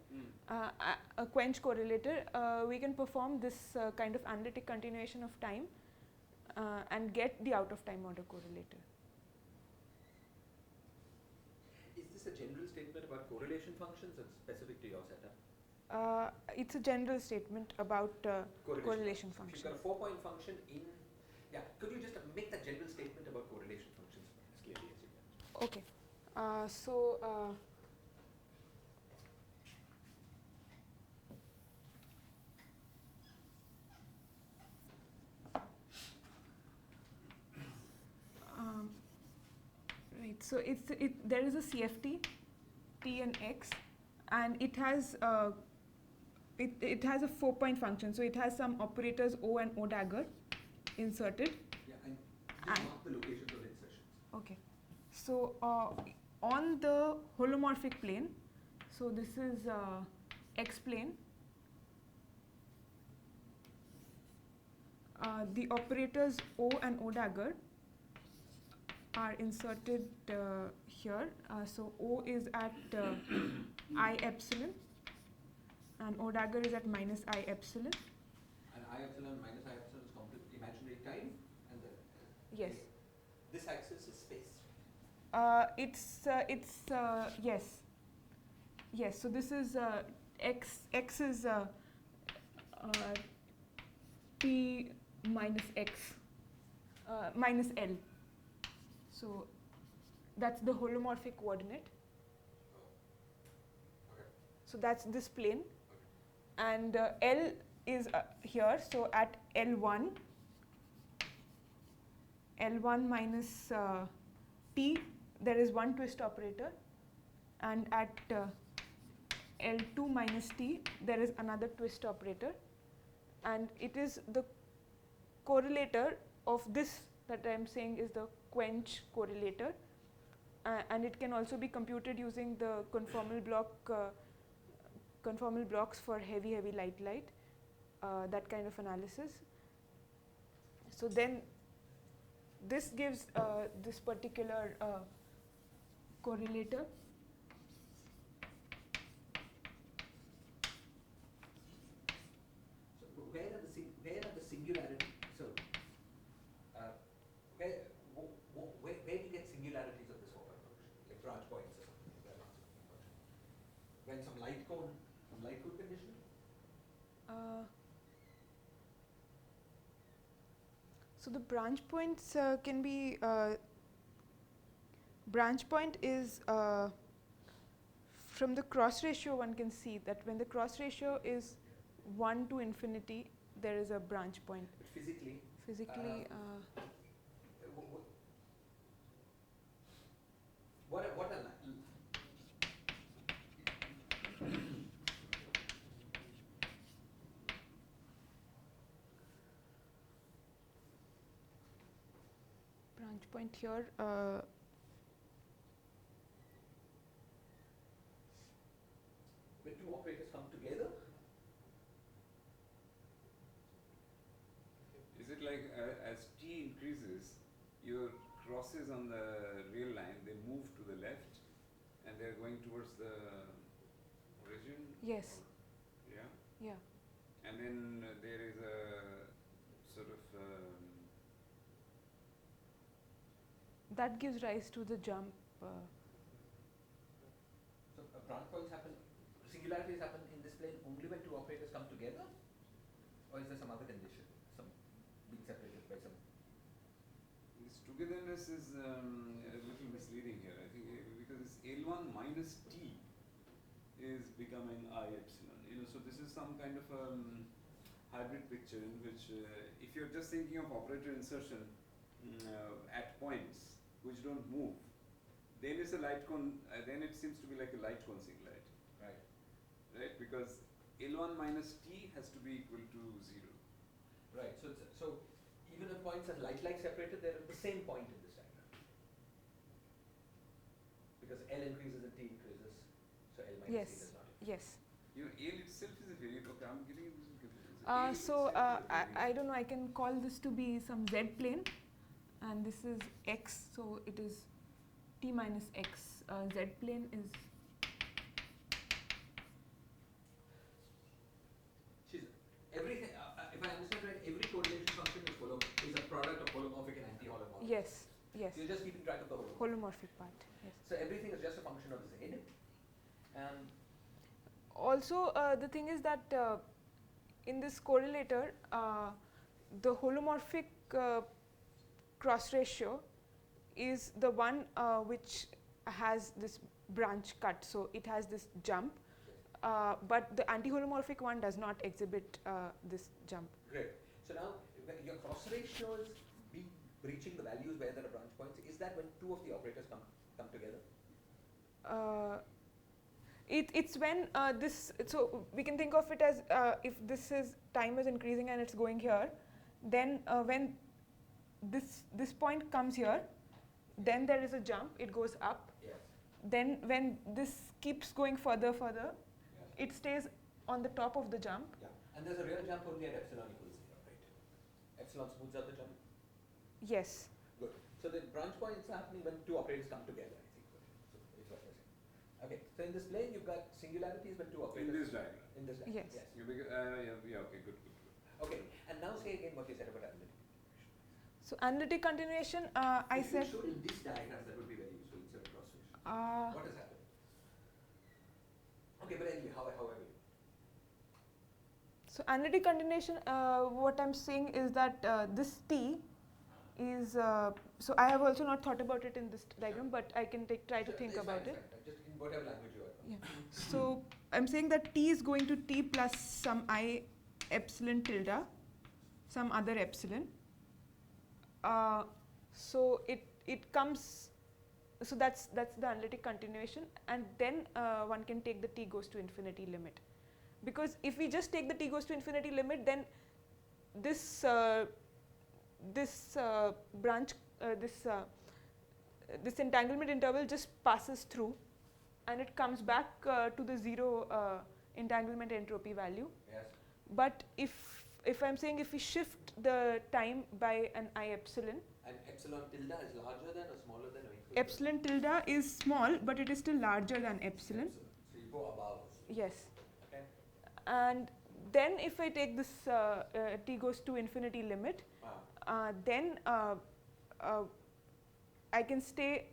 a quench correlator, we can perform this kind of analytic continuation of time and get the out of time order correlator. Is this a general statement about correlation functions or specific to your setup? It's a general statement about correlation If functions. you've got a 4-point function in, could you just make that general statement about correlation functions as clearly as you can? Okay. So right. So there is a CFT, T and X, and it has a 4-point function. So it has some operators O and O dagger inserted. Yeah, and these are not the locations of insertions. Okay. So on the holomorphic plane, so this is X plane, the operators O and O dagger are inserted here. So O is at I epsilon and O dagger is at minus I epsilon. And I epsilon minus I epsilon is complete imaginary time, and Yes. this axis is space. Yes. So this is X is T minus X minus L. So that's the holomorphic coordinate. Okay. So that's this plane, and L is here. So at L1 minus T, there is one twist operator, and at L2 minus T, there is another twist operator, and it is the correlator of this that I am saying is the quench correlator, and it can also be computed using the conformal blocks for heavy light, that kind of analysis. So then this gives this particular correlator. So where are the singularities? So where do you get singularities of this 4-point function, like branch points or something like that? When some light cone condition? So the branch points can be branch point is from the cross ratio. One can see that when the cross ratio is 1 to infinity, there is a branch point. But physically, what are branch point here. when two operators come together? Is it like as t increases, your crosses on the real line, they move to the left and they're going towards the origin? Yes. Or, yeah? Yeah. And then there is a sort of That gives rise to the jump. So branch points happen, singularities happen in this plane only when two operators come together? Or is there some other condition, some being separated by some? this togetherness is a little misleading here, I think, because it's L1 minus T is becoming I epsilon. So this is some kind of hybrid picture in which if you're just thinking of operator insertion at points which don't move, then it's a light cone, then it seems to be like a light cone singlet. Right, because L1 minus T has to be equal to 0. Right, so even if points are light-like separated, they're at the same point in this diagram. Because L increases and T increases, so L minus T Yes. does not increase. Yes. L itself is a very, okay, I'm getting a little confused. L So itself is a very- I don't know. I can call this to be some Z plane, and this is x, so it is t minus x. Z plane is Everything, if I understand right, every correlation function is a product of holomorphic and anti-holomorphic. yes, yes, So you're just keeping track of the holomorphic. holomorphic part. Yes. So everything is just a function of Z. Also, the thing is that in this correlator, the holomorphic cross ratio is the one which has this branch cut, so it has this jump, but the anti-holomorphic one does not exhibit this jump. Great. So now your cross ratios be breaching the values where there are branch points. Is that when two of the operators come together? It's when this, so we can think of it as if this is time is increasing and it's going here, then when this point comes here, then there is a jump, it goes up. Yes. Then when this keeps going further, Yes. it stays on the top of the jump. Yeah. And there's a real jump only at epsilon equals 0, right? Epsilon smooths out the jump. Yes. Good. So the branch points are happening when two operators come together, I think. So it's what you're saying. Okay. So in this plane, you've got singularities when two In operators. this diagram. In this diagram. Yes. You yeah, okay, good. Okay. And now say again what you said about analytic. So analytic continuation, I If said. you showed in this diagram, that would be very useful instead of cross ratio. What has happened? Okay, but anyway, however. So analytic continuation, what I'm saying is that this t is, so I have also not thought about it in this diagram, but I can try to think about it. Just in whatever language you are. Yeah. So I'm saying that t is going to t plus some I epsilon tilde, some other epsilon. So it comes, so that's the analytic continuation, and then one can take the t goes to infinity limit, because if we just take the t goes to infinity limit, then this branch, this entanglement interval just passes through, and it comes back to the zero entanglement entropy value. Yes. But if I'm saying if we shift the time by an I epsilon, And epsilon tilde is larger than or smaller than or equal to? epsilon tilde is small, but it is still larger than epsilon. So you go above. Yes. Okay. And then if I take this t goes to infinity limit, then I can stay,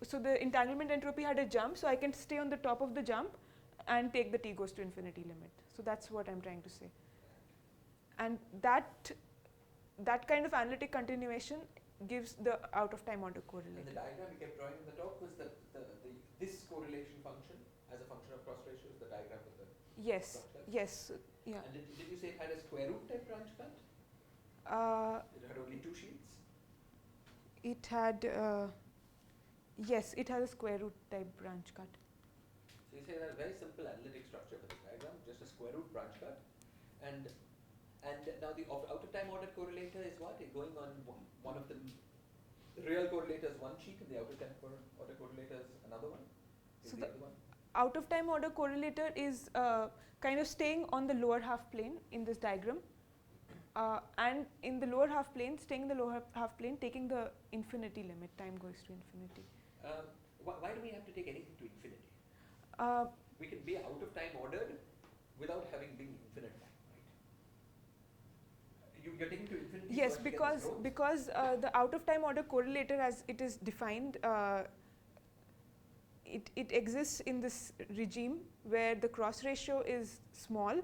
so the entanglement entropy had a jump, so I can stay on the top of the jump and take the t goes to infinity limit. So that's what I'm trying to say. And that kind of analytic continuation gives the out of time order And correlator. the diagram you kept drawing in the top was this correlation function as a function of cross ratios, the diagram with the Yes, branch cut? yes, yeah. And did you say it had a square root type branch cut? It had only two sheets? It had, yes, it has a square root type branch cut. So you say that a very simple analytic structure for this diagram, just a square root branch cut. And now the out of time ordered correlator is what? It's going on one of the real correlator is one sheet and the out of time order correlator is another one? Is So the the other one? out of time order correlator is kind of staying on the lower half plane in this diagram, and in the lower half plane, staying in the lower half plane, taking the infinity limit, time goes to infinity. Why do we have to take anything to infinity? Uh, We can be out of time ordered without having been infinite time, right? You're taking to infinity. yes, to get this growth. because the out of time order correlator as it is defined, it exists in this regime where the cross ratio is small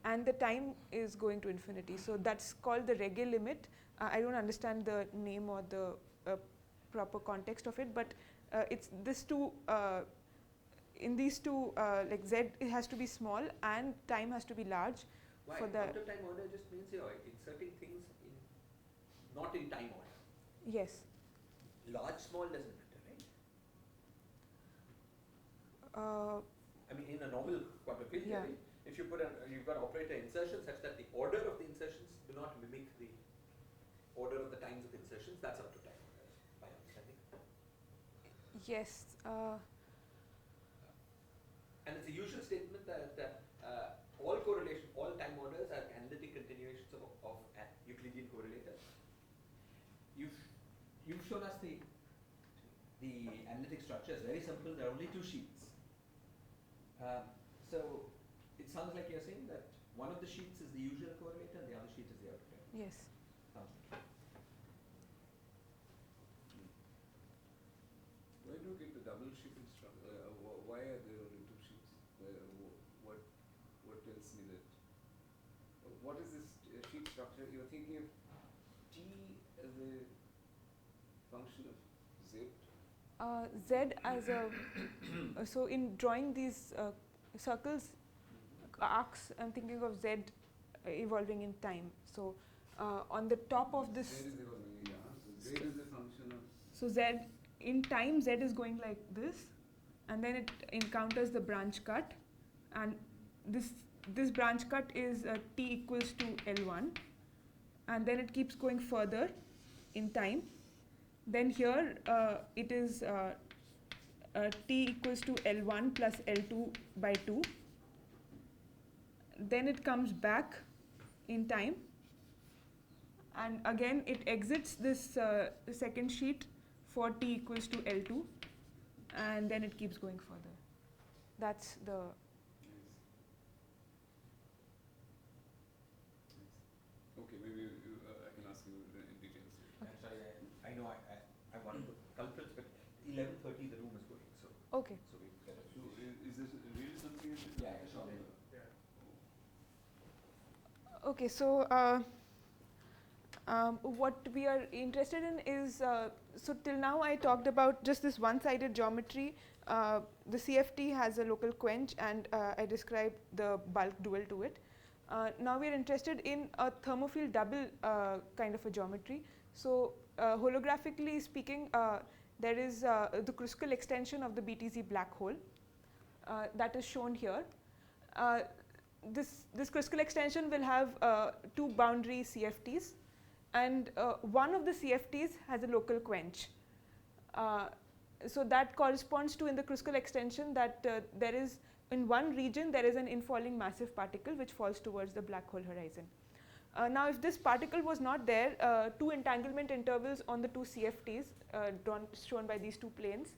and the time is going to infinity. So that's called the Regge limit. I don't understand the name or the proper context of it, but it's this two, in these two, like z it has to be small and time has to be large. Why? For the Out of time order just means you're inserting things not in time order. yes. Large, small doesn't matter, right? I mean, in a normal quantum field Yeah. theory, if you you've got operator insertion such that the order of the insertions do not mimic the order of the times of insertions, that's up to time order, by understanding. Yes. And it's a usual statement that all time orders are analytic continuations of a Euclidean correlator. you've shown us the analytic structure is very simple. There are only two sheets. So it sounds like you're saying that one of the sheets is the usual correlator and the other sheet is the arbitrary. Yes. Sounds like. Why do you get the double sheet structure? Why are there only two sheets? What tells me that? What is this sheet structure? You're thinking of T as a function of Z? Z as a so in drawing these circles, arcs, I'm thinking of Z evolving in time. So on the top of this, Z is evolving, yeah. So Z is a function of. so Z in time, Z is going like this, and then it encounters the branch cut, and this branch cut is T equals to L1, and then it keeps going further in time. Then here it is T equals to L1 plus L2 by 2. Then it comes back in time, and again it exits this second sheet for T equals to L2, and then it keeps going further. That's the. Okay, maybe I can ask you in details. I'm sorry, I know I want the culprits, but 11:30 the room is going, so Okay. so we better. So is this really something? Yeah, sure. Okay, so what we are interested in is, so till now I talked about just this one-sided geometry. The CFT has a local quench, and I described the bulk dual to it. Now we are interested in a thermophile double kind of a geometry. So holographically speaking, there is the cruscal extension of the BTZ black hole that is shown here. This cruscal extension will have two boundary CFTs, and one of the CFTs has a local quench. So that corresponds to, in the cruscal extension, that there is, in one region there is an infalling massive particle which falls towards the black hole horizon. Now if this particle was not there, two entanglement intervals on the two CFTs shown by these two planes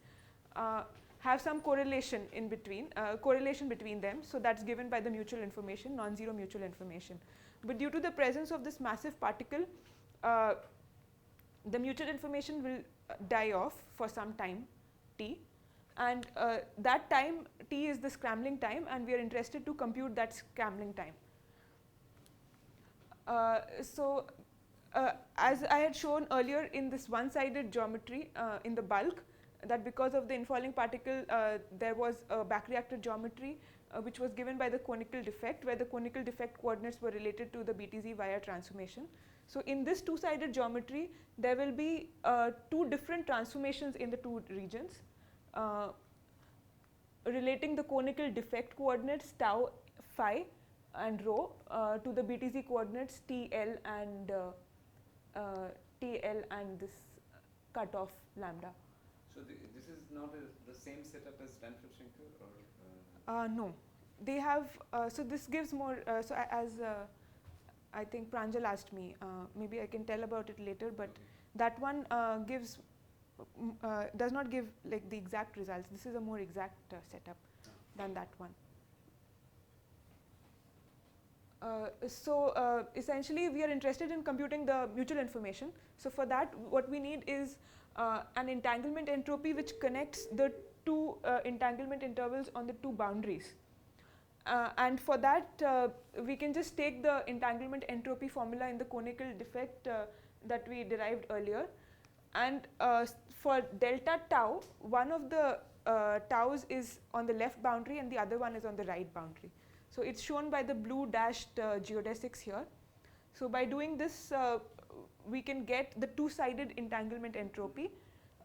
have some correlation in between, correlation between them. So that's given by the mutual information, non-zero mutual information. But due to the presence of this massive particle, the mutual information will die off for some time t, and that time t is the scrambling time, and we are interested to compute that scrambling time. So as I had shown earlier in this one-sided geometry in the bulk, that because of the infalling particle there was a back-reactor geometry which was given by the conical defect, where the conical defect coordinates were related to the BTZ via transformation. So in this two-sided geometry, there will be two different transformations in the two regions relating the conical defect coordinates tau phi and rho to the BTZ coordinates TL and this cutoff lambda. So this is not the same setup as Stanford-Schenker, or? No, they have. So this gives more. So as I think Pranjal asked me, maybe I can tell about it later. But Okay. that one gives does not give like the exact results. This is a more exact setup than that one. So essentially, we are interested in computing the mutual information. So for that, what we need is an entanglement entropy which connects the two entanglement intervals on the two boundaries. And for that, we can just take the entanglement entropy formula in the conical defect that we derived earlier. And for delta tau, one of the taus is on the left boundary and the other one is on the right boundary. So it's shown by the blue dashed geodesics here. So by doing this, we can get the two-sided entanglement entropy.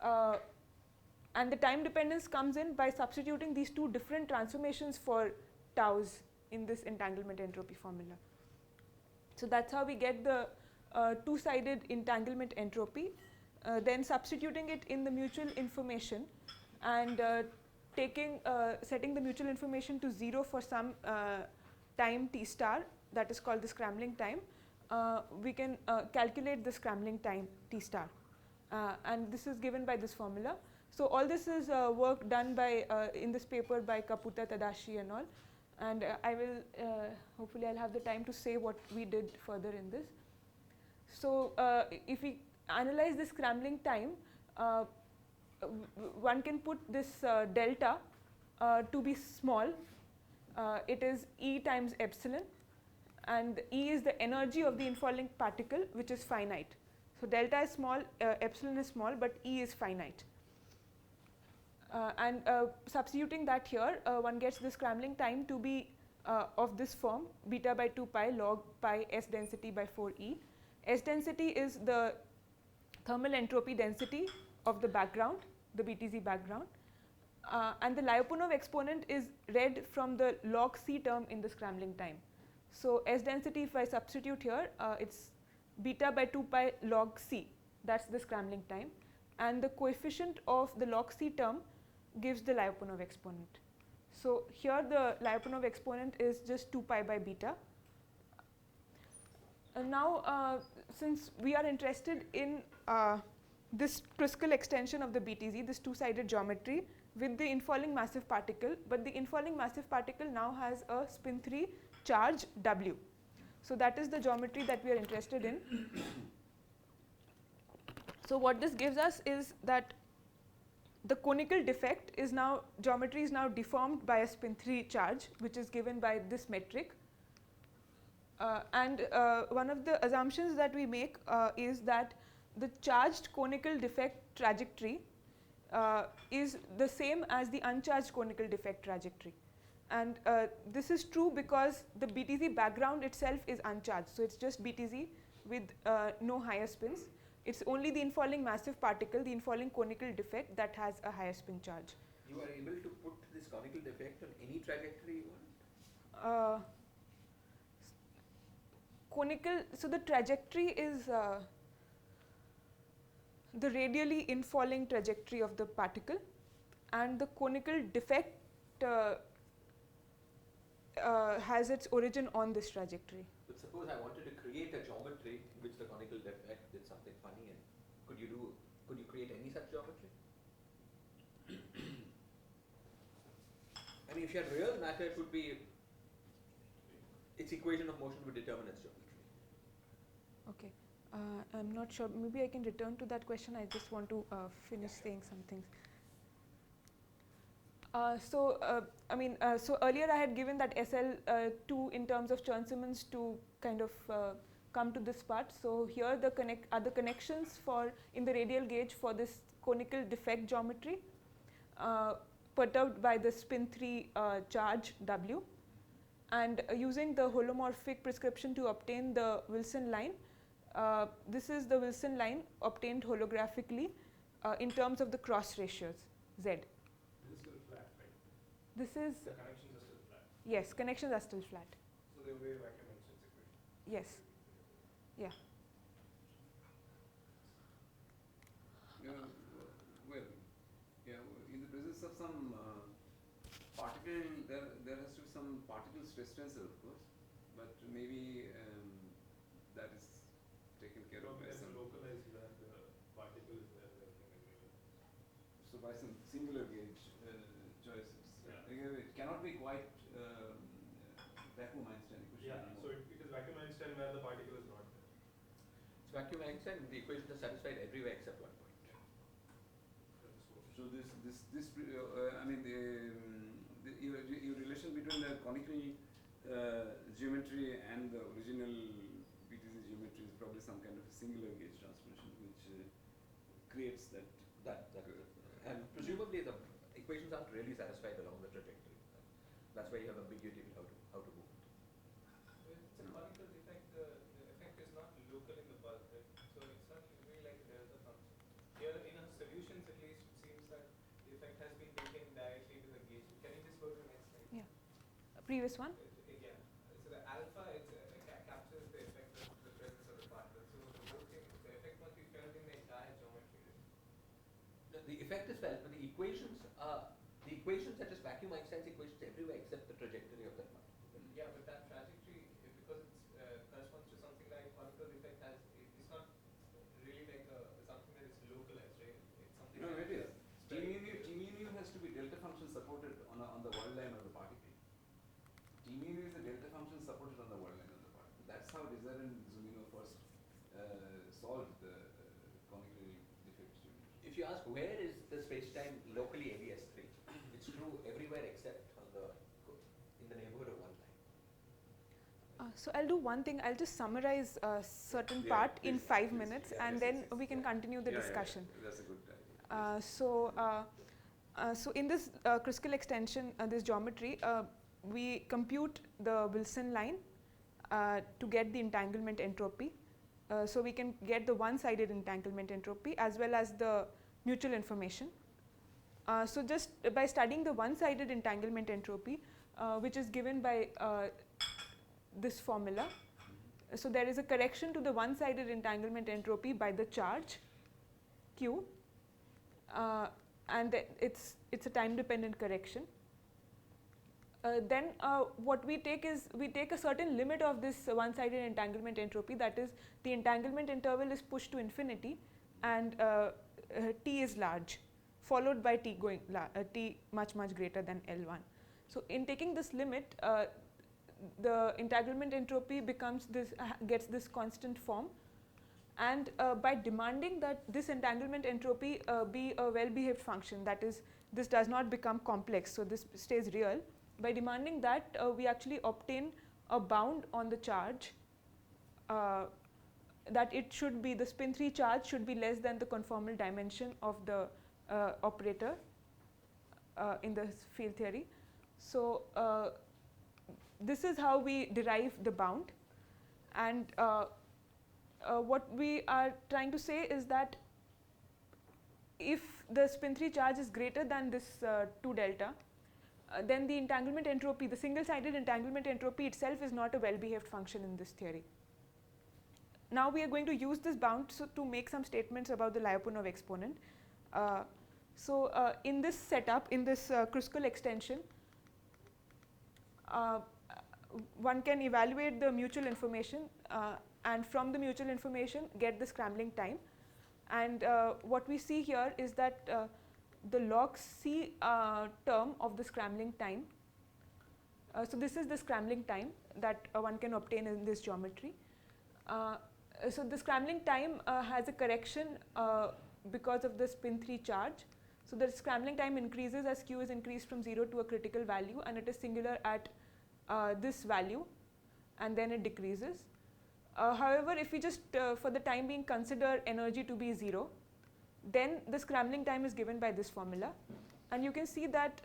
And the time dependence comes in by substituting these two different transformations for taus in this entanglement entropy formula. So that's how we get the two-sided entanglement entropy. Then substituting it in the mutual information and setting the mutual information to 0 for some time t star, that is called the scrambling time, we can calculate the scrambling time t star. and this is given by this formula. So all this is work done by in this paper by Kaputa, Tadashi and all, and I will hopefully I'll have the time to say what we did further in this. So if we analyze the scrambling time, one can put this delta to be small. It is E times epsilon, and E is the energy of the infalling particle, which is finite. So delta is small, epsilon is small, but E is finite. And substituting that here, one gets the scrambling time to be of this form, beta by 2 pi log pi S density by 4E. S density is the thermal entropy density of the background, the BTZ background. And the Lyapunov exponent is read from the log C term in the scrambling time. So S density, if I substitute here, it's beta by 2 pi log C, that's the scrambling time. And the coefficient of the log C term gives the Lyapunov exponent. So here the Lyapunov exponent is just 2 pi by beta. And now since we are interested in this Kruskal extension of the BTZ, this two-sided geometry with the infalling massive particle, but the infalling massive particle now has a spin 3 charge W. So that is the geometry that we are interested in. So what this gives us is that the conical defect is now, geometry is now deformed by a spin 3 charge, which is given by this metric. And one of the assumptions that we make is that the charged conical defect trajectory is the same as the uncharged conical defect trajectory. And this is true because the BTZ background itself is uncharged. So it's just BTZ with no higher spins. It's only the infalling massive particle, the infalling conical defect, that has a higher spin charge. You are able to put this conical defect on any trajectory you want? Conical, so the trajectory is the radially infalling trajectory of the particle, and the conical defect has its origin on this trajectory. But suppose I wanted to create a geometry in which the conical defect did something funny, and could you create any such geometry? I mean, if you had real matter, it would be its equation of motion would determine its geometry. Okay, I'm not sure. Maybe I can return to that question. I just want to finish saying some things. So earlier I had given that SL2 in terms of Chern-Simons to kind of come to this part. So here the other connections for in the radial gauge for this conical defect geometry perturbed by the spin 3 charge W, and using the holomorphic prescription to obtain the Wilson line. This is the Wilson line obtained holographically in terms of the cross ratios Z. This is still flat, right? This is, The connections are still flat. yes, connections are still flat. So they obey vacuum-Einstein's equation. Yes. Yeah. Well, yeah, in the presence of some particle, there has to be some particle stress tensor, of course, but maybe that is taken care of by some localized where the particle is there, everything is there. so by some singular gauge choices. Yeah. Again, it cannot be quite vacuum Einstein equation Yeah, anymore. so it is vacuum Einstein where the particle is not there. It's vacuum Einstein, the equation is satisfied everywhere except one point. So I mean, your relation between the conical geometry and the original BTZ geometry is probably some kind of a singular gauge transformation, which creates that. And presumably the equations aren't really satisfied along the trajectory. That's why you have ambiguity with how to move it. It's a conical defect. The effect is not local in the bulk, right? So it's not really like a delta function. Here, in our solutions, at least, it seems that the effect has been taken directly to the gauge. Can you just go to the next slide? Yeah. Previous one. Yeah. So the alpha captures the effect of the presence of the particle. So the whole thing, the effect must be felt in the entire geometry. The effect is felt, but the equations are just vacuum Einstein's equations everywhere except the trajectory of that particle. Yeah, but that trajectory, because it corresponds to something like conical defect, it's not really like something that is local supported on the world line of the particle. That's how Dizzer and Zumino first solved the conical defect geometry. If you ask where is the space-time locally ABS3, it's true everywhere except in the neighborhood of one line. So I'll do one thing. I'll just summarize a certain Yeah, part in please, 5 please. minutes, Yeah, and yes, then yes, yes. we can continue the discussion. That's a good idea. So in this critical extension, this geometry, we compute the Wilson line to get the entanglement entropy. So we can get the one-sided entanglement entropy as well as the mutual information. So just by studying the one-sided entanglement entropy, which is given by this formula. So there is a correction to the one-sided entanglement entropy by the charge Q, and it's a time-dependent correction. Then what we take is we take a certain limit of this one-sided entanglement entropy, that is the entanglement interval is pushed to infinity and T is large, followed by T going T much greater than L1. So in taking this limit, the entanglement entropy becomes this gets this constant form, and by demanding that this entanglement entropy be a well-behaved function, that is this does not become complex, so this stays real. By demanding that, we actually obtain a bound on the charge that it should be, the spin 3 charge should be less than the conformal dimension of the operator in the field theory. So this is how we derive the bound, and what we are trying to say is that if the spin 3 charge is greater than this 2 delta, then the entanglement entropy, the single-sided entanglement entropy itself is not a well-behaved function in this theory. Now we are going to use this bound to make some statements about the Lyapunov exponent. In this setup, in this Kruskal extension, one can evaluate the mutual information and from the mutual information get the scrambling time. And what we see here is that the log C term of the scrambling time. So this is the scrambling time that one can obtain in this geometry. So the scrambling time has a correction because of the spin 3 charge. So the scrambling time increases as Q is increased from 0 to a critical value, and it is singular at this value, and then it decreases. However, if we just for the time being consider energy to be 0, then the scrambling time is given by this formula, and you can see that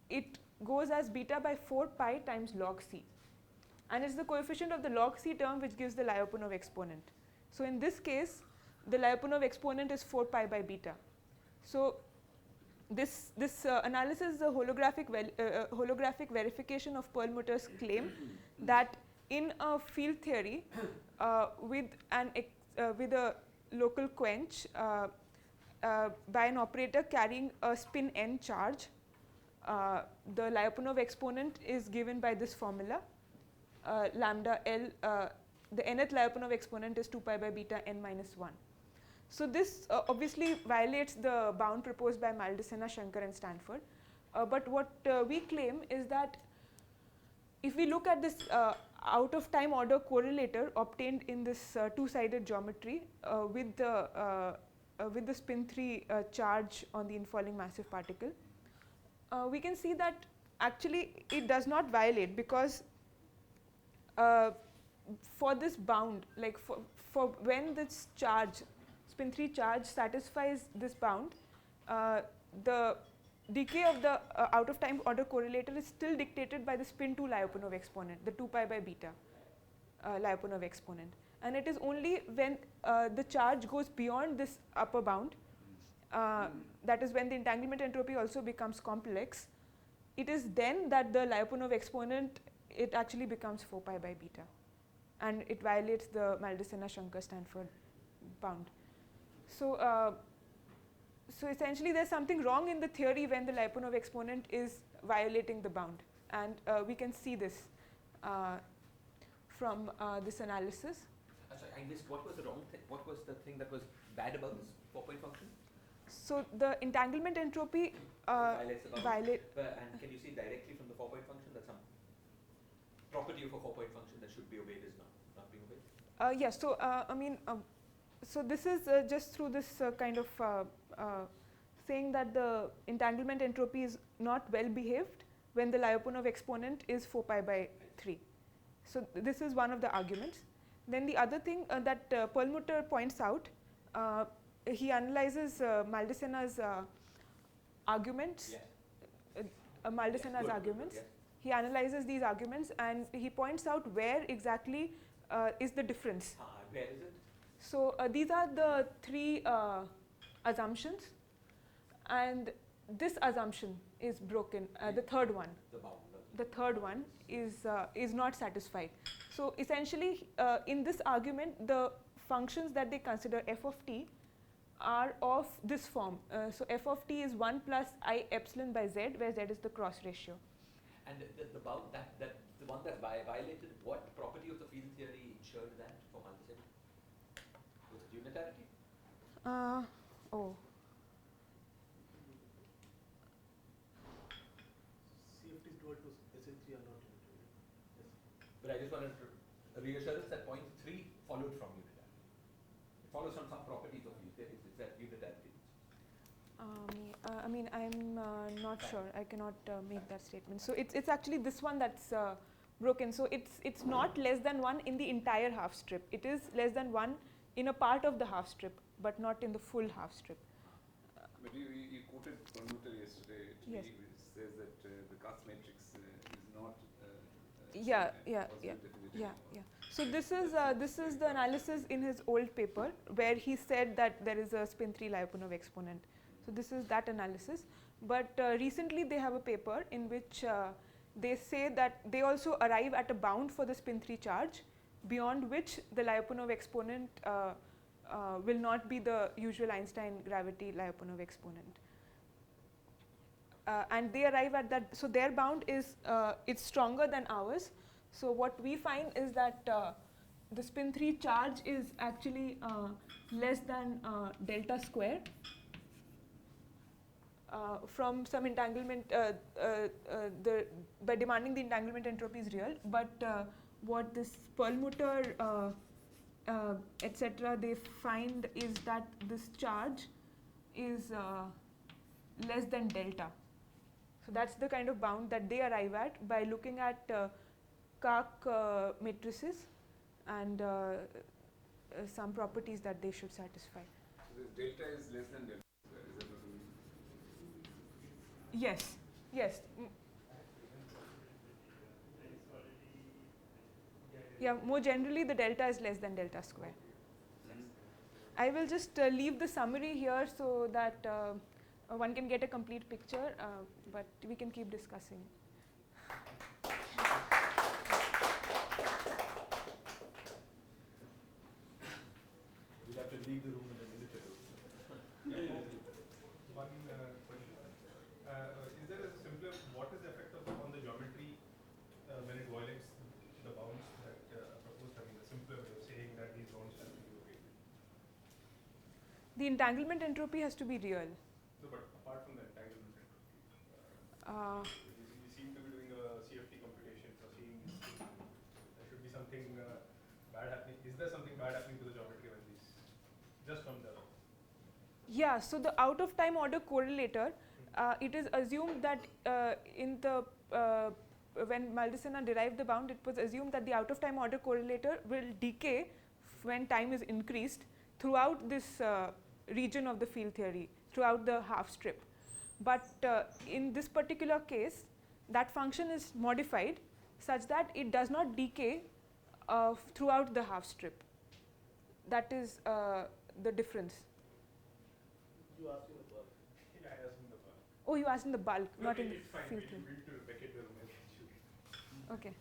it goes as beta by 4 pi times log C, and it's the coefficient of the log C term which gives the Lyapunov exponent. So in this case, the Lyapunov exponent is 4 pi by beta. So this analysis is a holographic verification of Perlmutter's claim that in a field theory with a local quench by an operator carrying a spin n charge, the Lyapunov exponent is given by this formula, lambda L, the nth Lyapunov exponent is 2 pi by beta n minus 1. So this obviously violates the bound proposed by Maldacena, Shankar and Stanford, but what we claim is that if we look at this out of time order correlator obtained in this two-sided geometry with the spin 3 charge on the infalling massive particle, we can see that actually it does not violate, because for this bound, like for when this charge, spin 3 charge satisfies this bound, the decay of the out of time order correlator is still dictated by the spin 2 Lyapunov exponent, the 2 pi by beta Lyapunov exponent, and it is only when the charge goes beyond this upper bound, that is when the entanglement entropy also becomes complex, it is then that the Lyapunov exponent, it actually becomes 4 pi by beta, and it violates the Maldacena, Shankar, Stanford bound. So so essentially there's something wrong in the theory when the Lyapunov exponent is violating the bound, and we can see this from this analysis. Sorry, I missed, what was the wrong thing? What was the thing that was bad about this 4-point function? So the entanglement entropy Violates the bound. violate. And can you see directly from the 4-point function that some property property of a 4-point function that should be obeyed is not being obeyed? Yes. So so this is just through this kind of saying that the entanglement entropy is not well behaved when the Lyapunov exponent is 4 pi by 3. So this is one of the arguments. Then the other thing that Perlmutter points out, he analyzes Maldesena's arguments. Yes. Maldesena's Good, arguments. yes. He analyzes these arguments and he points out where exactly is the difference. Where is it? So these are the three assumptions, and this assumption is broken. The third one. The bound. The third one is not satisfied. So essentially, in this argument, the functions that they consider f of t are of this form. So f of t is 1 plus I epsilon by z, where z is the cross ratio. And the bound, the one that violated, what property of the field theory ensured that for Maldacena? Was it unitarity? Oh. CFT is dual to SN3 are not unitarity. Yes. But I just wanted to reassure us that point 3 followed from unitarity. It follows from some properties of field theory. It's that unitarity. I mean, I'm not sure. I cannot make that statement. So it's actually this one that's broken. So it's not less than 1 in the entire half strip. It is less than 1 in a part of the half strip, but not in the full half strip. But you quoted Perlmutter yesterday. Yes. Which says that the Kac matrix is not. Yeah. Yeah. So this is the analysis in his old paper where he said that there is a spin 3 Lyapunov exponent. So this is that analysis. But recently they have a paper in which they say that they also arrive at a bound for the spin 3 charge, beyond which the Lyapunov exponent will not be the usual Einstein gravity Lyapunov exponent. And they arrive at that. So their bound is it's stronger than ours. So what we find is that the spin 3 charge is actually less than delta square. From some entanglement, by demanding the entanglement entropy is real, but what this Perlmutter, etc., they find is that this charge is less than delta. So that's the kind of bound that they arrive at by looking at Kac matrices and some properties that they should satisfy. So this delta is less than delta square. Is that what you mean? Yes. Yeah, more generally the delta is less than delta square. I will just leave the summary here so that one can get a complete picture, but we can keep discussing. We'll have to leave the room in a minute or two. One question. Is there a simpler, what is the effect on the geometry when it violates the bounds that are proposed? I mean, a simpler way of saying that these bounds have to be obeyed. The entanglement entropy has to be real. No, but apart from the entanglement entropy, you seem to be doing a CFT computation for seeing these things. There should be something bad happening. Is there something bad happening to the geometry when these, just from the? Yeah, so the out of time order correlator, it is assumed that in the when Maldacena derived the bound, it was assumed that the out of time order correlator will decay when time is increased throughout this region of the field theory, throughout the half strip. But in this particular case, that function is modified such that it does not decay throughout the half strip. That is the difference. You asked in the bulk. Yeah, I asked in the bulk. Oh, you asked in the bulk, No, not in the it's fine. field We'll theory. vacate the room eventually. Okay.